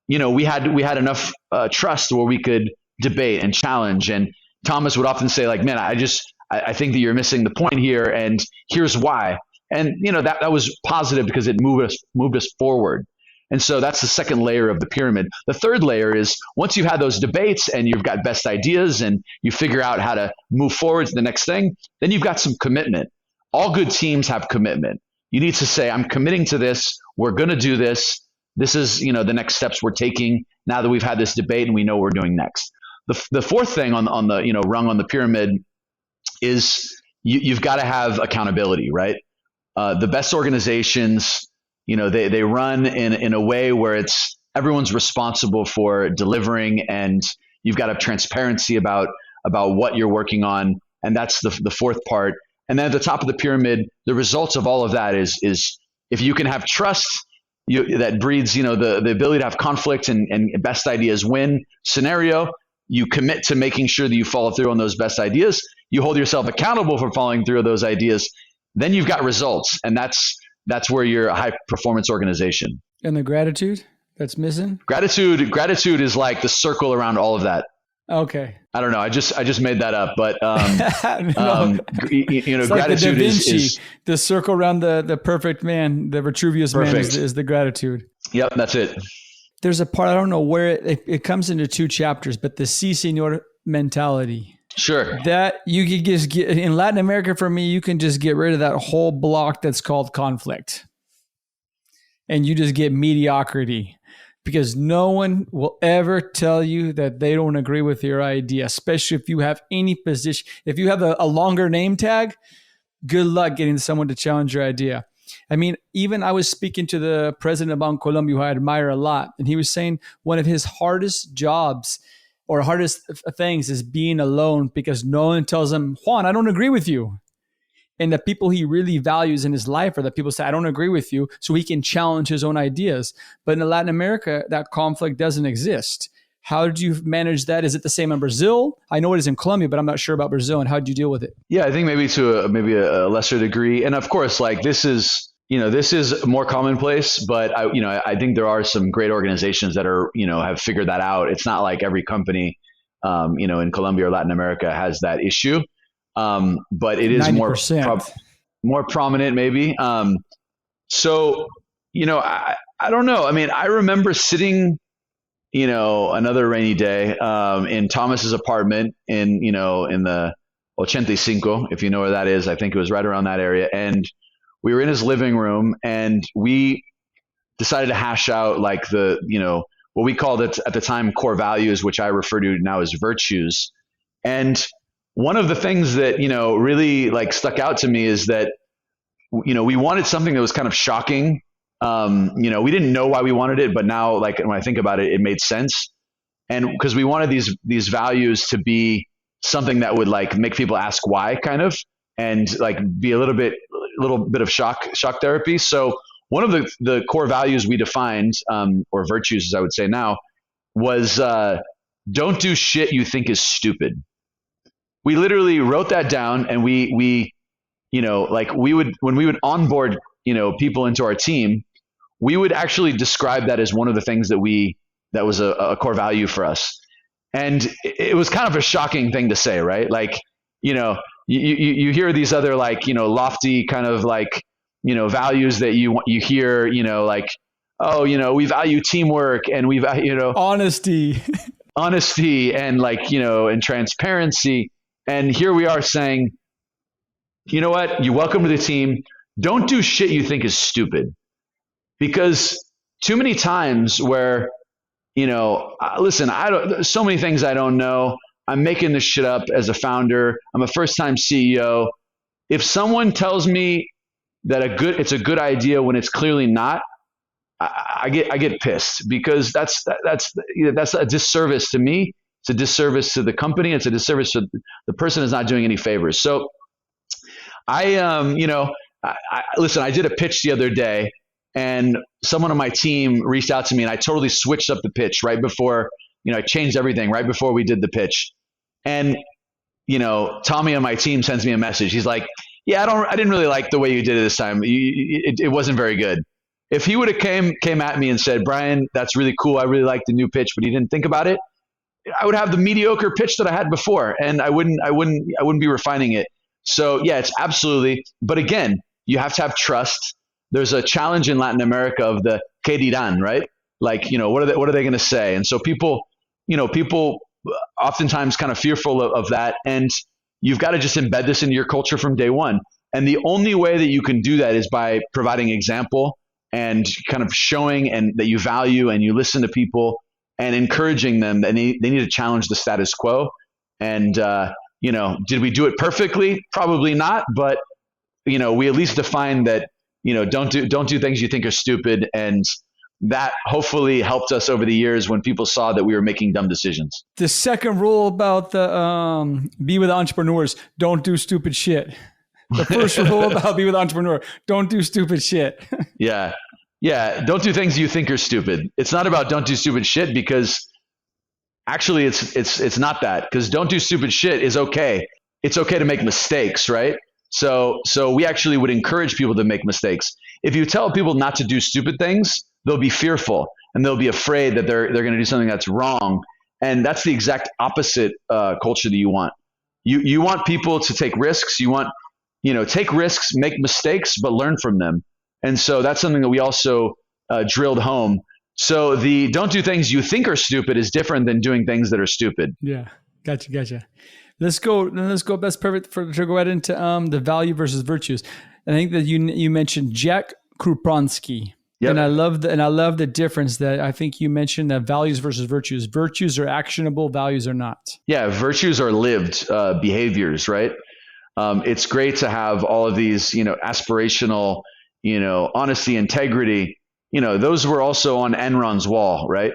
we had enough trust where we could debate and challenge and Thomas would often say like, man, I think that you're missing the point here, and here's why. And that was positive because it moved us forward. And so that's the second layer of the pyramid. The third layer is once you've had those debates and you've got best ideas and you figure out how to move forward to the next thing, then you've got some commitment. All good teams have commitment. You need to say, I'm committing to this. We're going to do this. This is, the next steps we're taking now that we've had this debate and we know what we're doing next. The fourth thing on the rung on the pyramid is you've got to have accountability, right? The best organizations, they run in a way where it's everyone's responsible for delivering, and you've got to have transparency about what you're working on. And that's the fourth part. And then at the top of the pyramid, the results of all of that is if you can have trust, that breeds, the ability to have conflict and best ideas win scenario. You commit to making sure that you follow through on those best ideas. You hold yourself accountable for following through on those ideas. Then you've got results. And that's where you're a high performance organization. And the gratitude that's missing? Gratitude is like the circle around all of that. Okay. I don't know. I just made that up, but no. It's like gratitude the Da Vinci, is the circle around the perfect man, the Vitruvius man is the gratitude. Yep, that's it. There's a part, I don't know where it comes into 2 chapters, but the Si Senor mentality. Sure. That you could just get in Latin America. For me, you can just get rid of that whole block that's called conflict, and you just get mediocrity, because no one will ever tell you that they don't agree with your idea, especially if you have any position. If you have a longer name tag, good luck getting someone to challenge your idea. I mean, even I was speaking to the president of Bancolombia, who I admire a lot, and he was saying one of his hardest jobs or hardest things is being alone, because no one tells him, Juan, I don't agree with you. And the people he really values in his life are the people say, I don't agree with you, so he can challenge his own ideas. But in Latin America, that conflict doesn't exist. How did you manage that? Is it the same in Brazil? I know it is in Colombia, but I'm not sure about Brazil. And how did you deal with it? Yeah, I think maybe to a lesser degree. And of course, like this is more commonplace, but I think there are some great organizations that are, have figured that out. It's not like every company, in Colombia or Latin America has that issue. But it is more prominent maybe. So, I don't know. I mean, I remember sitting, another rainy day, in Thomas's apartment in the 85, if you know where that is. I think it was right around that area. And we were in his living room, and we decided to hash out like what we called it at the time core values, which I refer to now as virtues. And one of the things that, really like stuck out to me is that, we wanted something that was kind of shocking. We didn't know why we wanted it, but now, like, when I think about it, it made sense. And because we wanted these values to be something that would like make people ask why, kind of, and like be a little bit of shock therapy. So one of the core values we defined, or virtues, as I would say now, was don't do shit you think is stupid. We literally wrote that down, and we would, when we would onboard, people into our team, we would actually describe that as one of the things that was a core value for us. And it was kind of a shocking thing to say, right? Like, you hear these other like, lofty kind of like, values that you hear, like, oh, we value teamwork, and we value, honesty and like, and transparency. And here we are saying, you know what? You're welcome to the team. Don't do shit you think is stupid. Because too many times where, listen, so many things I don't know. I'm making this shit up as a founder. I'm a first-time CEO. If someone tells me that it's a good idea when it's clearly not, I get pissed, because that's a disservice to me. It's a disservice to the company. It's a disservice to the person is not doing any favors. So listen, I did a pitch the other day, and someone on my team reached out to me, and I totally switched up the pitch right before, I changed everything right before we did the pitch. And, Tommy on my team sends me a message. He's like, yeah, I didn't really like the way you did it this time. It wasn't very good. If he would have came at me and said, Brian, that's really cool, I really like the new pitch, but he didn't think about it, I would have the mediocre pitch that I had before, and I wouldn't be refining it. So yeah, it's absolutely. But again, you have to have trust. There's a challenge in Latin America of the que dirán, right? Like, what are they going to say? And so people oftentimes kind of fearful of that, and you've got to just embed this into your culture from day one. And the only way that you can do that is by providing example and kind of showing and that you value and you listen to people and encouraging them that they need to challenge the status quo. And, did we do it perfectly? Probably not. But, we at least define that, don't do things you think are stupid. And that hopefully helped us over the years when people saw that we were making dumb decisions. The second rule about the Be with Entrepreneurs, don't do stupid shit. The first rule about Be with Entrepreneur, don't do stupid shit. Yeah. Don't do things you think are stupid. It's not about don't do stupid shit, because actually it's not that, because don't do stupid shit is okay. It's okay to make mistakes, right? So we actually would encourage people to make mistakes. If you tell people not to do stupid things, they'll be fearful and they'll be afraid that they're going to do something that's wrong. And that's the exact opposite culture that you want. You want people to take risks. You want, take risks, make mistakes, but learn from them. And so that's something that we also drilled home. So the don't do things you think are stupid is different than doing things that are stupid. Yeah. Gotcha. Let's go. That's perfect to go right into the value versus virtues. I think that you mentioned Jack Krupansky. Yep. And I love the difference that I think you mentioned, that values versus virtues. Virtues are actionable, values are not. Yeah, virtues are lived behaviors, right? It's great to have all of these, aspirational, honesty, integrity. Those were also on Enron's wall, right?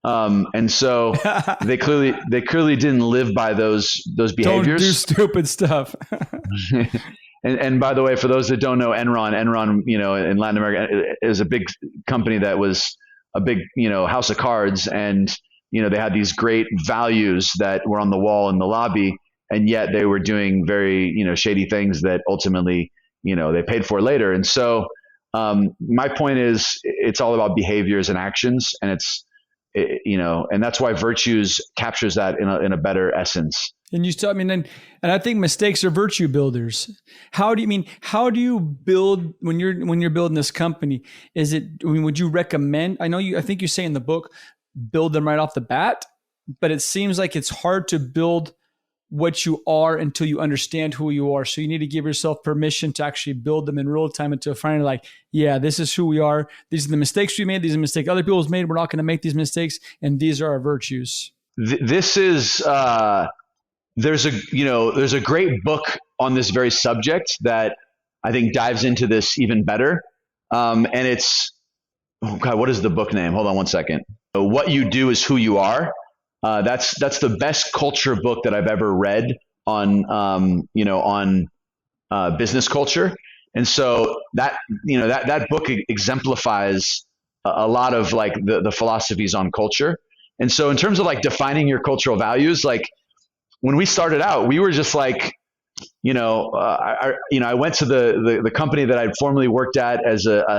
And so they clearly didn't live by those behaviors. Don't do stupid stuff. And by the way, for those that don't know, Enron, in Latin America is a big company that was a big, house of cards. And, they had these great values that were on the wall in the lobby. And yet they were doing very, shady things that ultimately, they paid for later. And so my point is, it's all about behaviors and actions. And and that's why virtues captures that in a better essence. And you still, and I think mistakes are virtue builders. How do you build when you're building this company? Would you recommend, I think you say in the book, build them right off the bat, but it seems like it's hard to build what you are until you understand who you are. So you need to give yourself permission to actually build them in real time until finally like, yeah, this is who we are. These are the mistakes we made. These are the mistakes other people's made. We're not going to make these mistakes. And these are our virtues. This is, there's a great book on this very subject that I think dives into this even better. And it's, what is the book name? Hold on one second. What You Do Is Who You Are. That's the best culture book that I've ever read on business culture. And so that book exemplifies a lot of like the philosophies on culture. And so in terms of like defining your cultural values, like when we started out, we were just like, I went to the company that I'd formerly worked at as a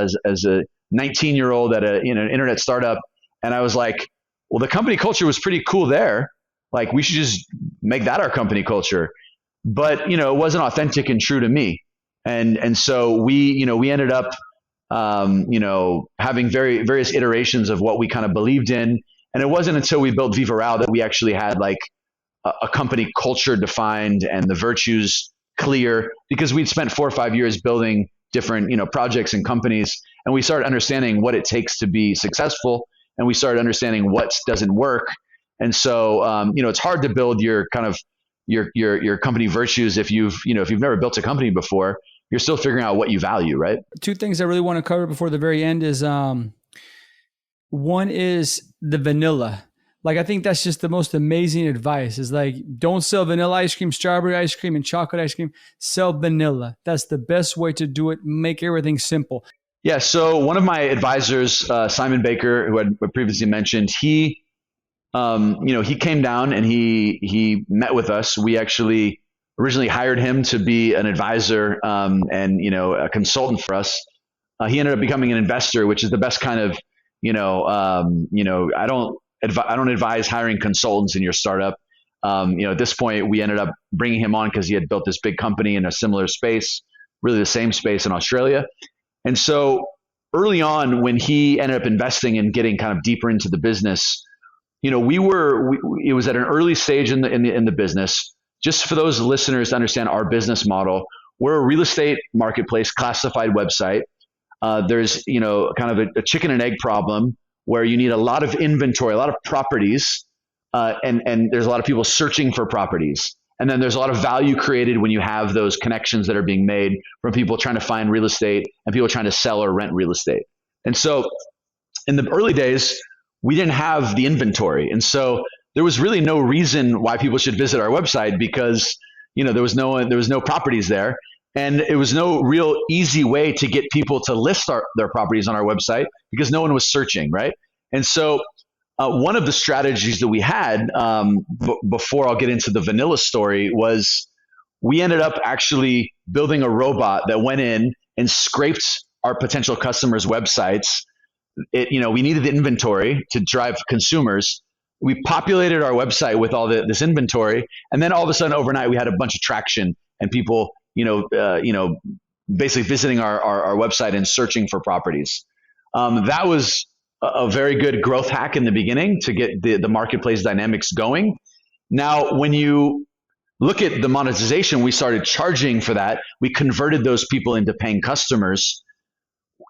19-year-old at an internet startup. And I was like, well, the company culture was pretty cool there. Like we should just make that our company culture. But, it wasn't authentic and true to me. And so we ended up, having various iterations of what we kind of believed in. And it wasn't until we built Viva that we actually had like a company culture defined and the virtues clear, because we'd spent 4 or 5 years building different, projects and companies. And we started understanding what it takes to be successful. And we started understanding what doesn't work. And so, it's hard to build your kind of your company virtues if you've never built a company before. You're still figuring out what you value, right? 2 things I really want to cover before the very end is one is the vanilla. Like, I think that's just the most amazing advice is like, don't sell vanilla ice cream, strawberry ice cream, and chocolate ice cream. Sell vanilla. That's the best way to do it. Make everything simple. Yeah. So one of my advisors, Simon Baker, who I previously mentioned, he came down and he met with us. We actually originally hired him to be an advisor and a consultant for us. He ended up becoming an investor, which is the best kind of, I don't advise hiring consultants in your startup. At this point, we ended up bringing him on because he had built this big company in a similar space, really the same space in Australia. And so early on, when he ended up investing and getting kind of deeper into the business, it was at an early stage in the business. Just for those listeners to understand our business model, we're a real estate marketplace classified website. There's, kind of a chicken and egg problem where you need a lot of inventory, a lot of properties, and there's a lot of people searching for properties. And then there's a lot of value created when you have those connections that are being made from people trying to find real estate and people trying to sell or rent real estate. And so in the early days, we didn't have the inventory. And so there was really no reason why people should visit our website because, there was no properties there. And it was no real easy way to get people to list their properties on our website because no one was searching, right? And so one of the strategies that we had before I'll get into the vanilla story was we ended up actually building a robot that went in and scraped our potential customers' websites. We needed the inventory to drive consumers. We populated our website with all this inventory, and then all of a sudden overnight we had a bunch of traction and people basically visiting our website and searching for properties. That was a very good growth hack in the beginning to get the marketplace dynamics going. Now, when you look at the monetization, we started charging for that. We converted those people into paying customers.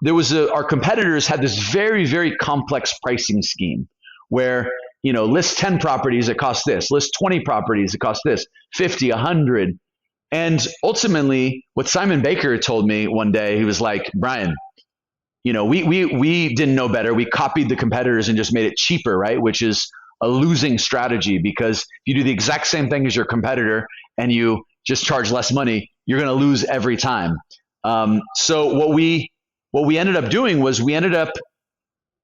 Our competitors had this very, very complex pricing scheme where, list 10 properties, it costs this. List 20 properties, it costs this. 50, 100. And ultimately, what Simon Baker told me one day, he was like, Brian, we didn't know better. We copied the competitors and just made it cheaper, right? Which is a losing strategy because if you do the exact same thing as your competitor and you just charge less money, you're going to lose every time. So what we ended up doing was we ended up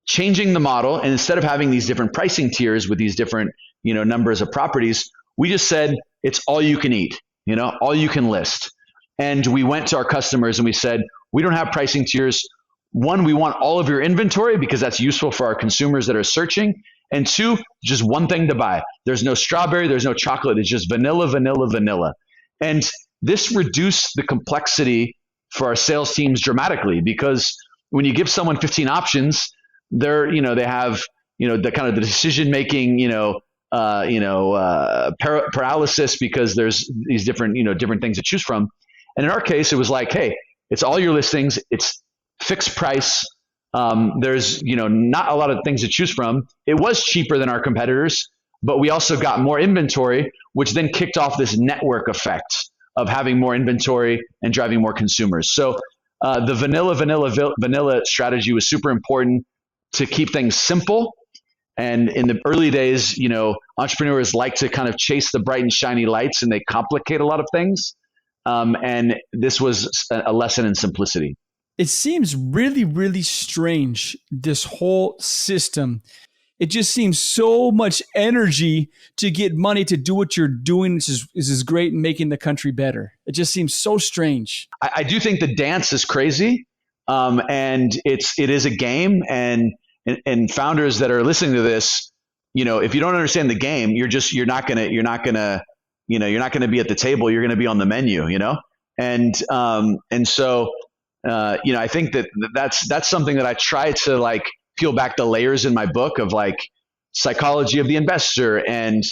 changing the model, and instead of having these different pricing tiers with these different numbers of properties, we just said it's all you can eat, all you can list. And we went to our customers and we said, we don't have pricing tiers. One, we want all of your inventory because that's useful for our consumers that are searching. And two, just one thing to buy. There's no strawberry, there's no chocolate. It's just vanilla, vanilla, vanilla. And this reduced the complexity for our sales teams dramatically because when you give someone 15 options, they have, the kind of the decision making, paralysis because there's these different things to choose from. And in our case, it was like, hey, it's all your listings. It's fixed price. There's, not a lot of things to choose from. It was cheaper than our competitors, but we also got more inventory, which then kicked off this network effect of having more inventory and driving more consumers. So the vanilla strategy was super important to keep things simple. And in the early days, entrepreneurs like to kind of chase the bright and shiny lights and they complicate a lot of things. And this was a lesson in simplicity. It seems really, really strange, this whole system. It just seems so much energy to get money to do what you're doing, which is great in making the country better. It just seems so strange. I do think the dance is crazy, and it is a game. And founders that are listening to this, if you don't understand the game, you're not gonna be at the table. You're gonna be on the menu, and so. I think that's something that I try to peel back the layers in my book of psychology of the investor and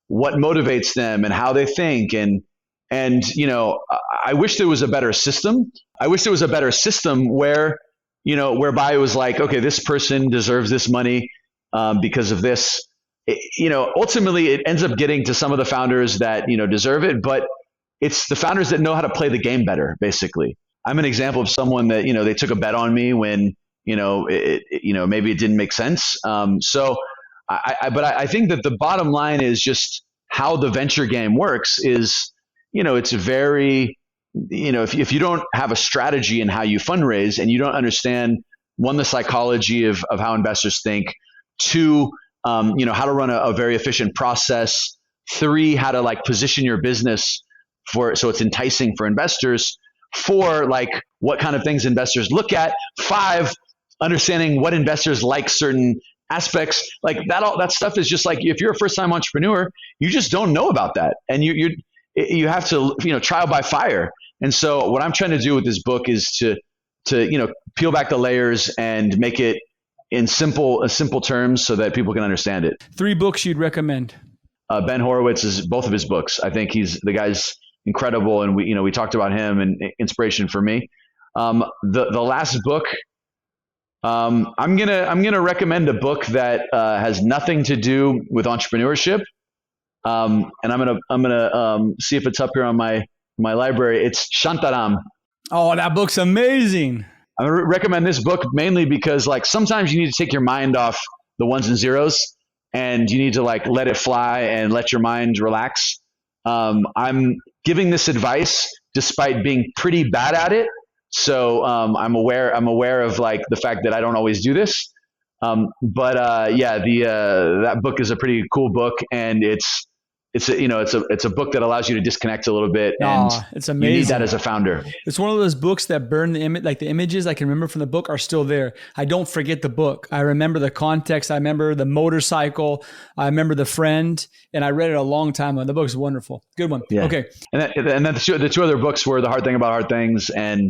what motivates them and how they think. And I wish there was a better system. I wish there was a better system where, whereby it was like, okay, this person deserves this money because of this. Ultimately it ends up getting to some of the founders that, deserve it, but it's the founders that know how to play the game better, basically. I'm an example of someone that, they took a bet on me when, maybe it didn't make sense. But I think that the bottom line is just how the venture game works is, it's very, if you don't have a strategy in how you fundraise and you don't understand, one, the psychology of how investors think, two, how to run a very efficient process, three, how to position your business so it's enticing for investors, four, what kind of things investors look at, five, understanding what investors like certain aspects like that. All that stuff is just like, if you're a first time entrepreneur, you just don't know about that. And you have to, trial by fire. And so what I'm trying to do with this book is to peel back the layers and make it in simple terms so that people can understand it. 3 books you'd recommend? Ben Horowitz is both of his books. I think the guy's incredible. And we talked about him and inspiration for me. The last book, I'm gonna recommend a book that has nothing to do with entrepreneurship, and I'm gonna see if it's up here on my library. It's Shantaram. Oh, that book's amazing. I recommend this book mainly because like sometimes you need to take your mind off the ones and zeros, and you need to like let it fly and let your mind relax. I'm giving this advice despite being pretty bad at it. So I'm aware of like the fact that I don't always do this. That book is a pretty cool book, and it's a book that allows you to disconnect a little bit, and it's amazing. You need that as a founder. It's one of those books that burn the image, like the images I can remember from the book are still there. I don't forget the book. I remember the context. I remember the motorcycle. I remember the friend, and I read it a long time ago. The book's wonderful. Good one. Yeah. Okay. And then the two other books were The Hard Thing About Hard Things, and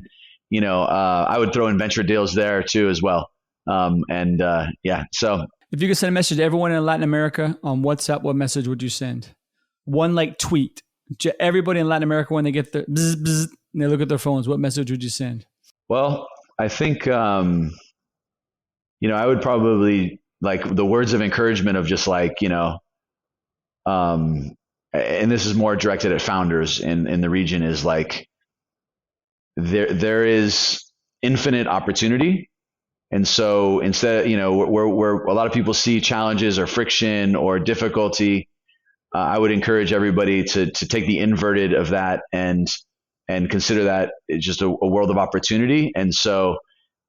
I would throw in Venture Deals there too as well. So if you could send a message to everyone in Latin America on WhatsApp, what message would you send? One like tweet. Everybody in Latin America, when they get their bzz, bzz, and they look at their phones, what message would you send? Well, I think, I would probably like the words of encouragement of just like, and this is more directed at founders in the region, is like, there is infinite opportunity. And so instead, where a lot of people see challenges or friction or difficulty, I would encourage everybody to take the inverted of that and consider that just a world of opportunity. And so,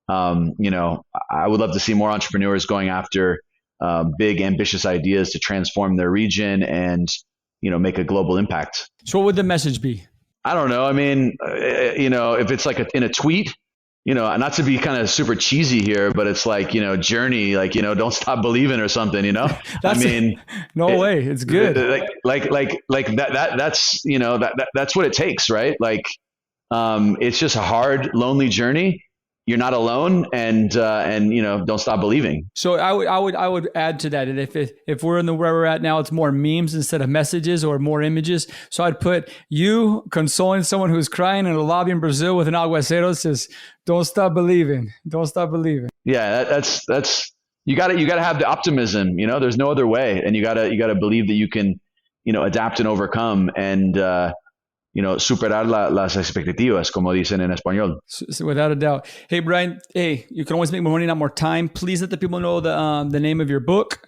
I would love to see more entrepreneurs going after big, ambitious ideas to transform their region and, make a global impact. So what would the message be? I don't know. I mean, if it's like in a tweet, not to be kind of super cheesy here, but it's like, journey, like, don't stop believing or something, That's way. It's good. That's what it takes, right? Like, it's just a hard, lonely journey. You're not alone, and don't stop believing. So I would add to that, and if we're in where we're at now, it's more memes instead of messages or more images. So I'd put you consoling someone who's crying in a lobby in Brazil with an aguacero says, "Don't stop believing. Don't stop believing." Yeah, that's you got to have the optimism. There's no other way, and you got to believe that you can, adapt and overcome and. Superar las expectativas, como dicen en español. Without a doubt. Hey, Brian, you can always make more money, not more time. Please let the people know the name of your book,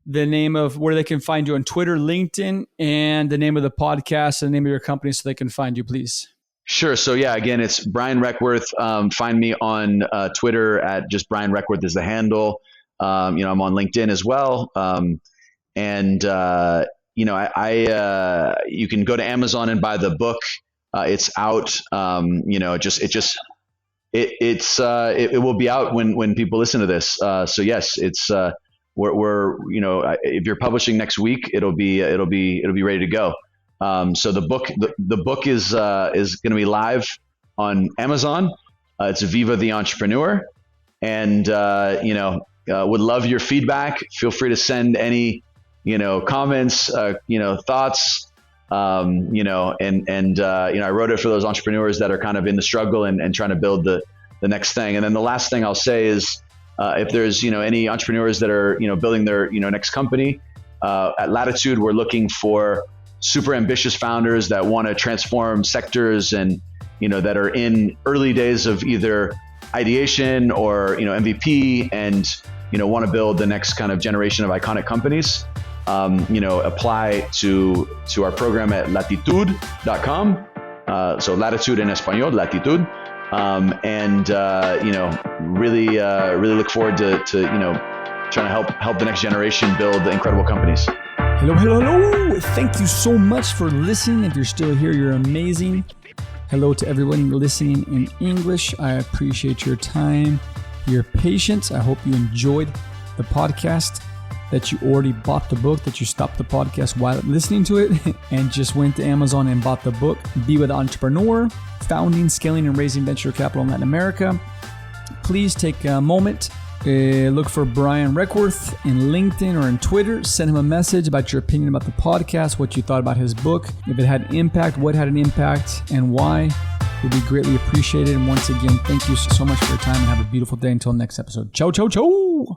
the name of where they can find you on Twitter, LinkedIn, and the name of the podcast and the name of your company so they can find you, please. Sure. So again, it's Brian Requarth. Find me on Twitter at just Brian Requarth is the handle. I'm on LinkedIn as well. You can go to Amazon and buy the book. It's out. It will be out when people listen to this. So yes, it's we're if you're publishing next week, it'll be ready to go. So the book is going to be live on Amazon. It's Viva the Entrepreneur, and would love your feedback. Feel free to send any comments, thoughts, I wrote it for those entrepreneurs that are kind of in the struggle and trying to build the next thing. And then the last thing I'll say is, if there's, any entrepreneurs that are, building their, next company, at Latitud, we're looking for super ambitious founders that want to transform sectors and, that are in early days of either ideation or, MVP and, want to build the next kind of generation of iconic companies. Apply to our program at latitud.com. So Latitud in Espanol, Latitud. Really look forward to trying to help the next generation build incredible companies. Hello. Thank you so much for listening. If you're still here, you're amazing. Hello to everyone listening in English. I appreciate your time, your patience. I hope you enjoyed the podcast, that you already bought the book, that you stopped the podcast while listening to it and just went to Amazon and bought the book, Viva the Entrepreneur, Founding, Scaling, and Raising Venture Capital in Latin America. Please take a moment, look for Brian Requarth in LinkedIn or in Twitter. Send him a message about your opinion about the podcast, what you thought about his book, if it had an impact, what had an impact, and why. It would be greatly appreciated. And once again, thank you so much for your time and have a beautiful day until next episode. Ciao, ciao, ciao.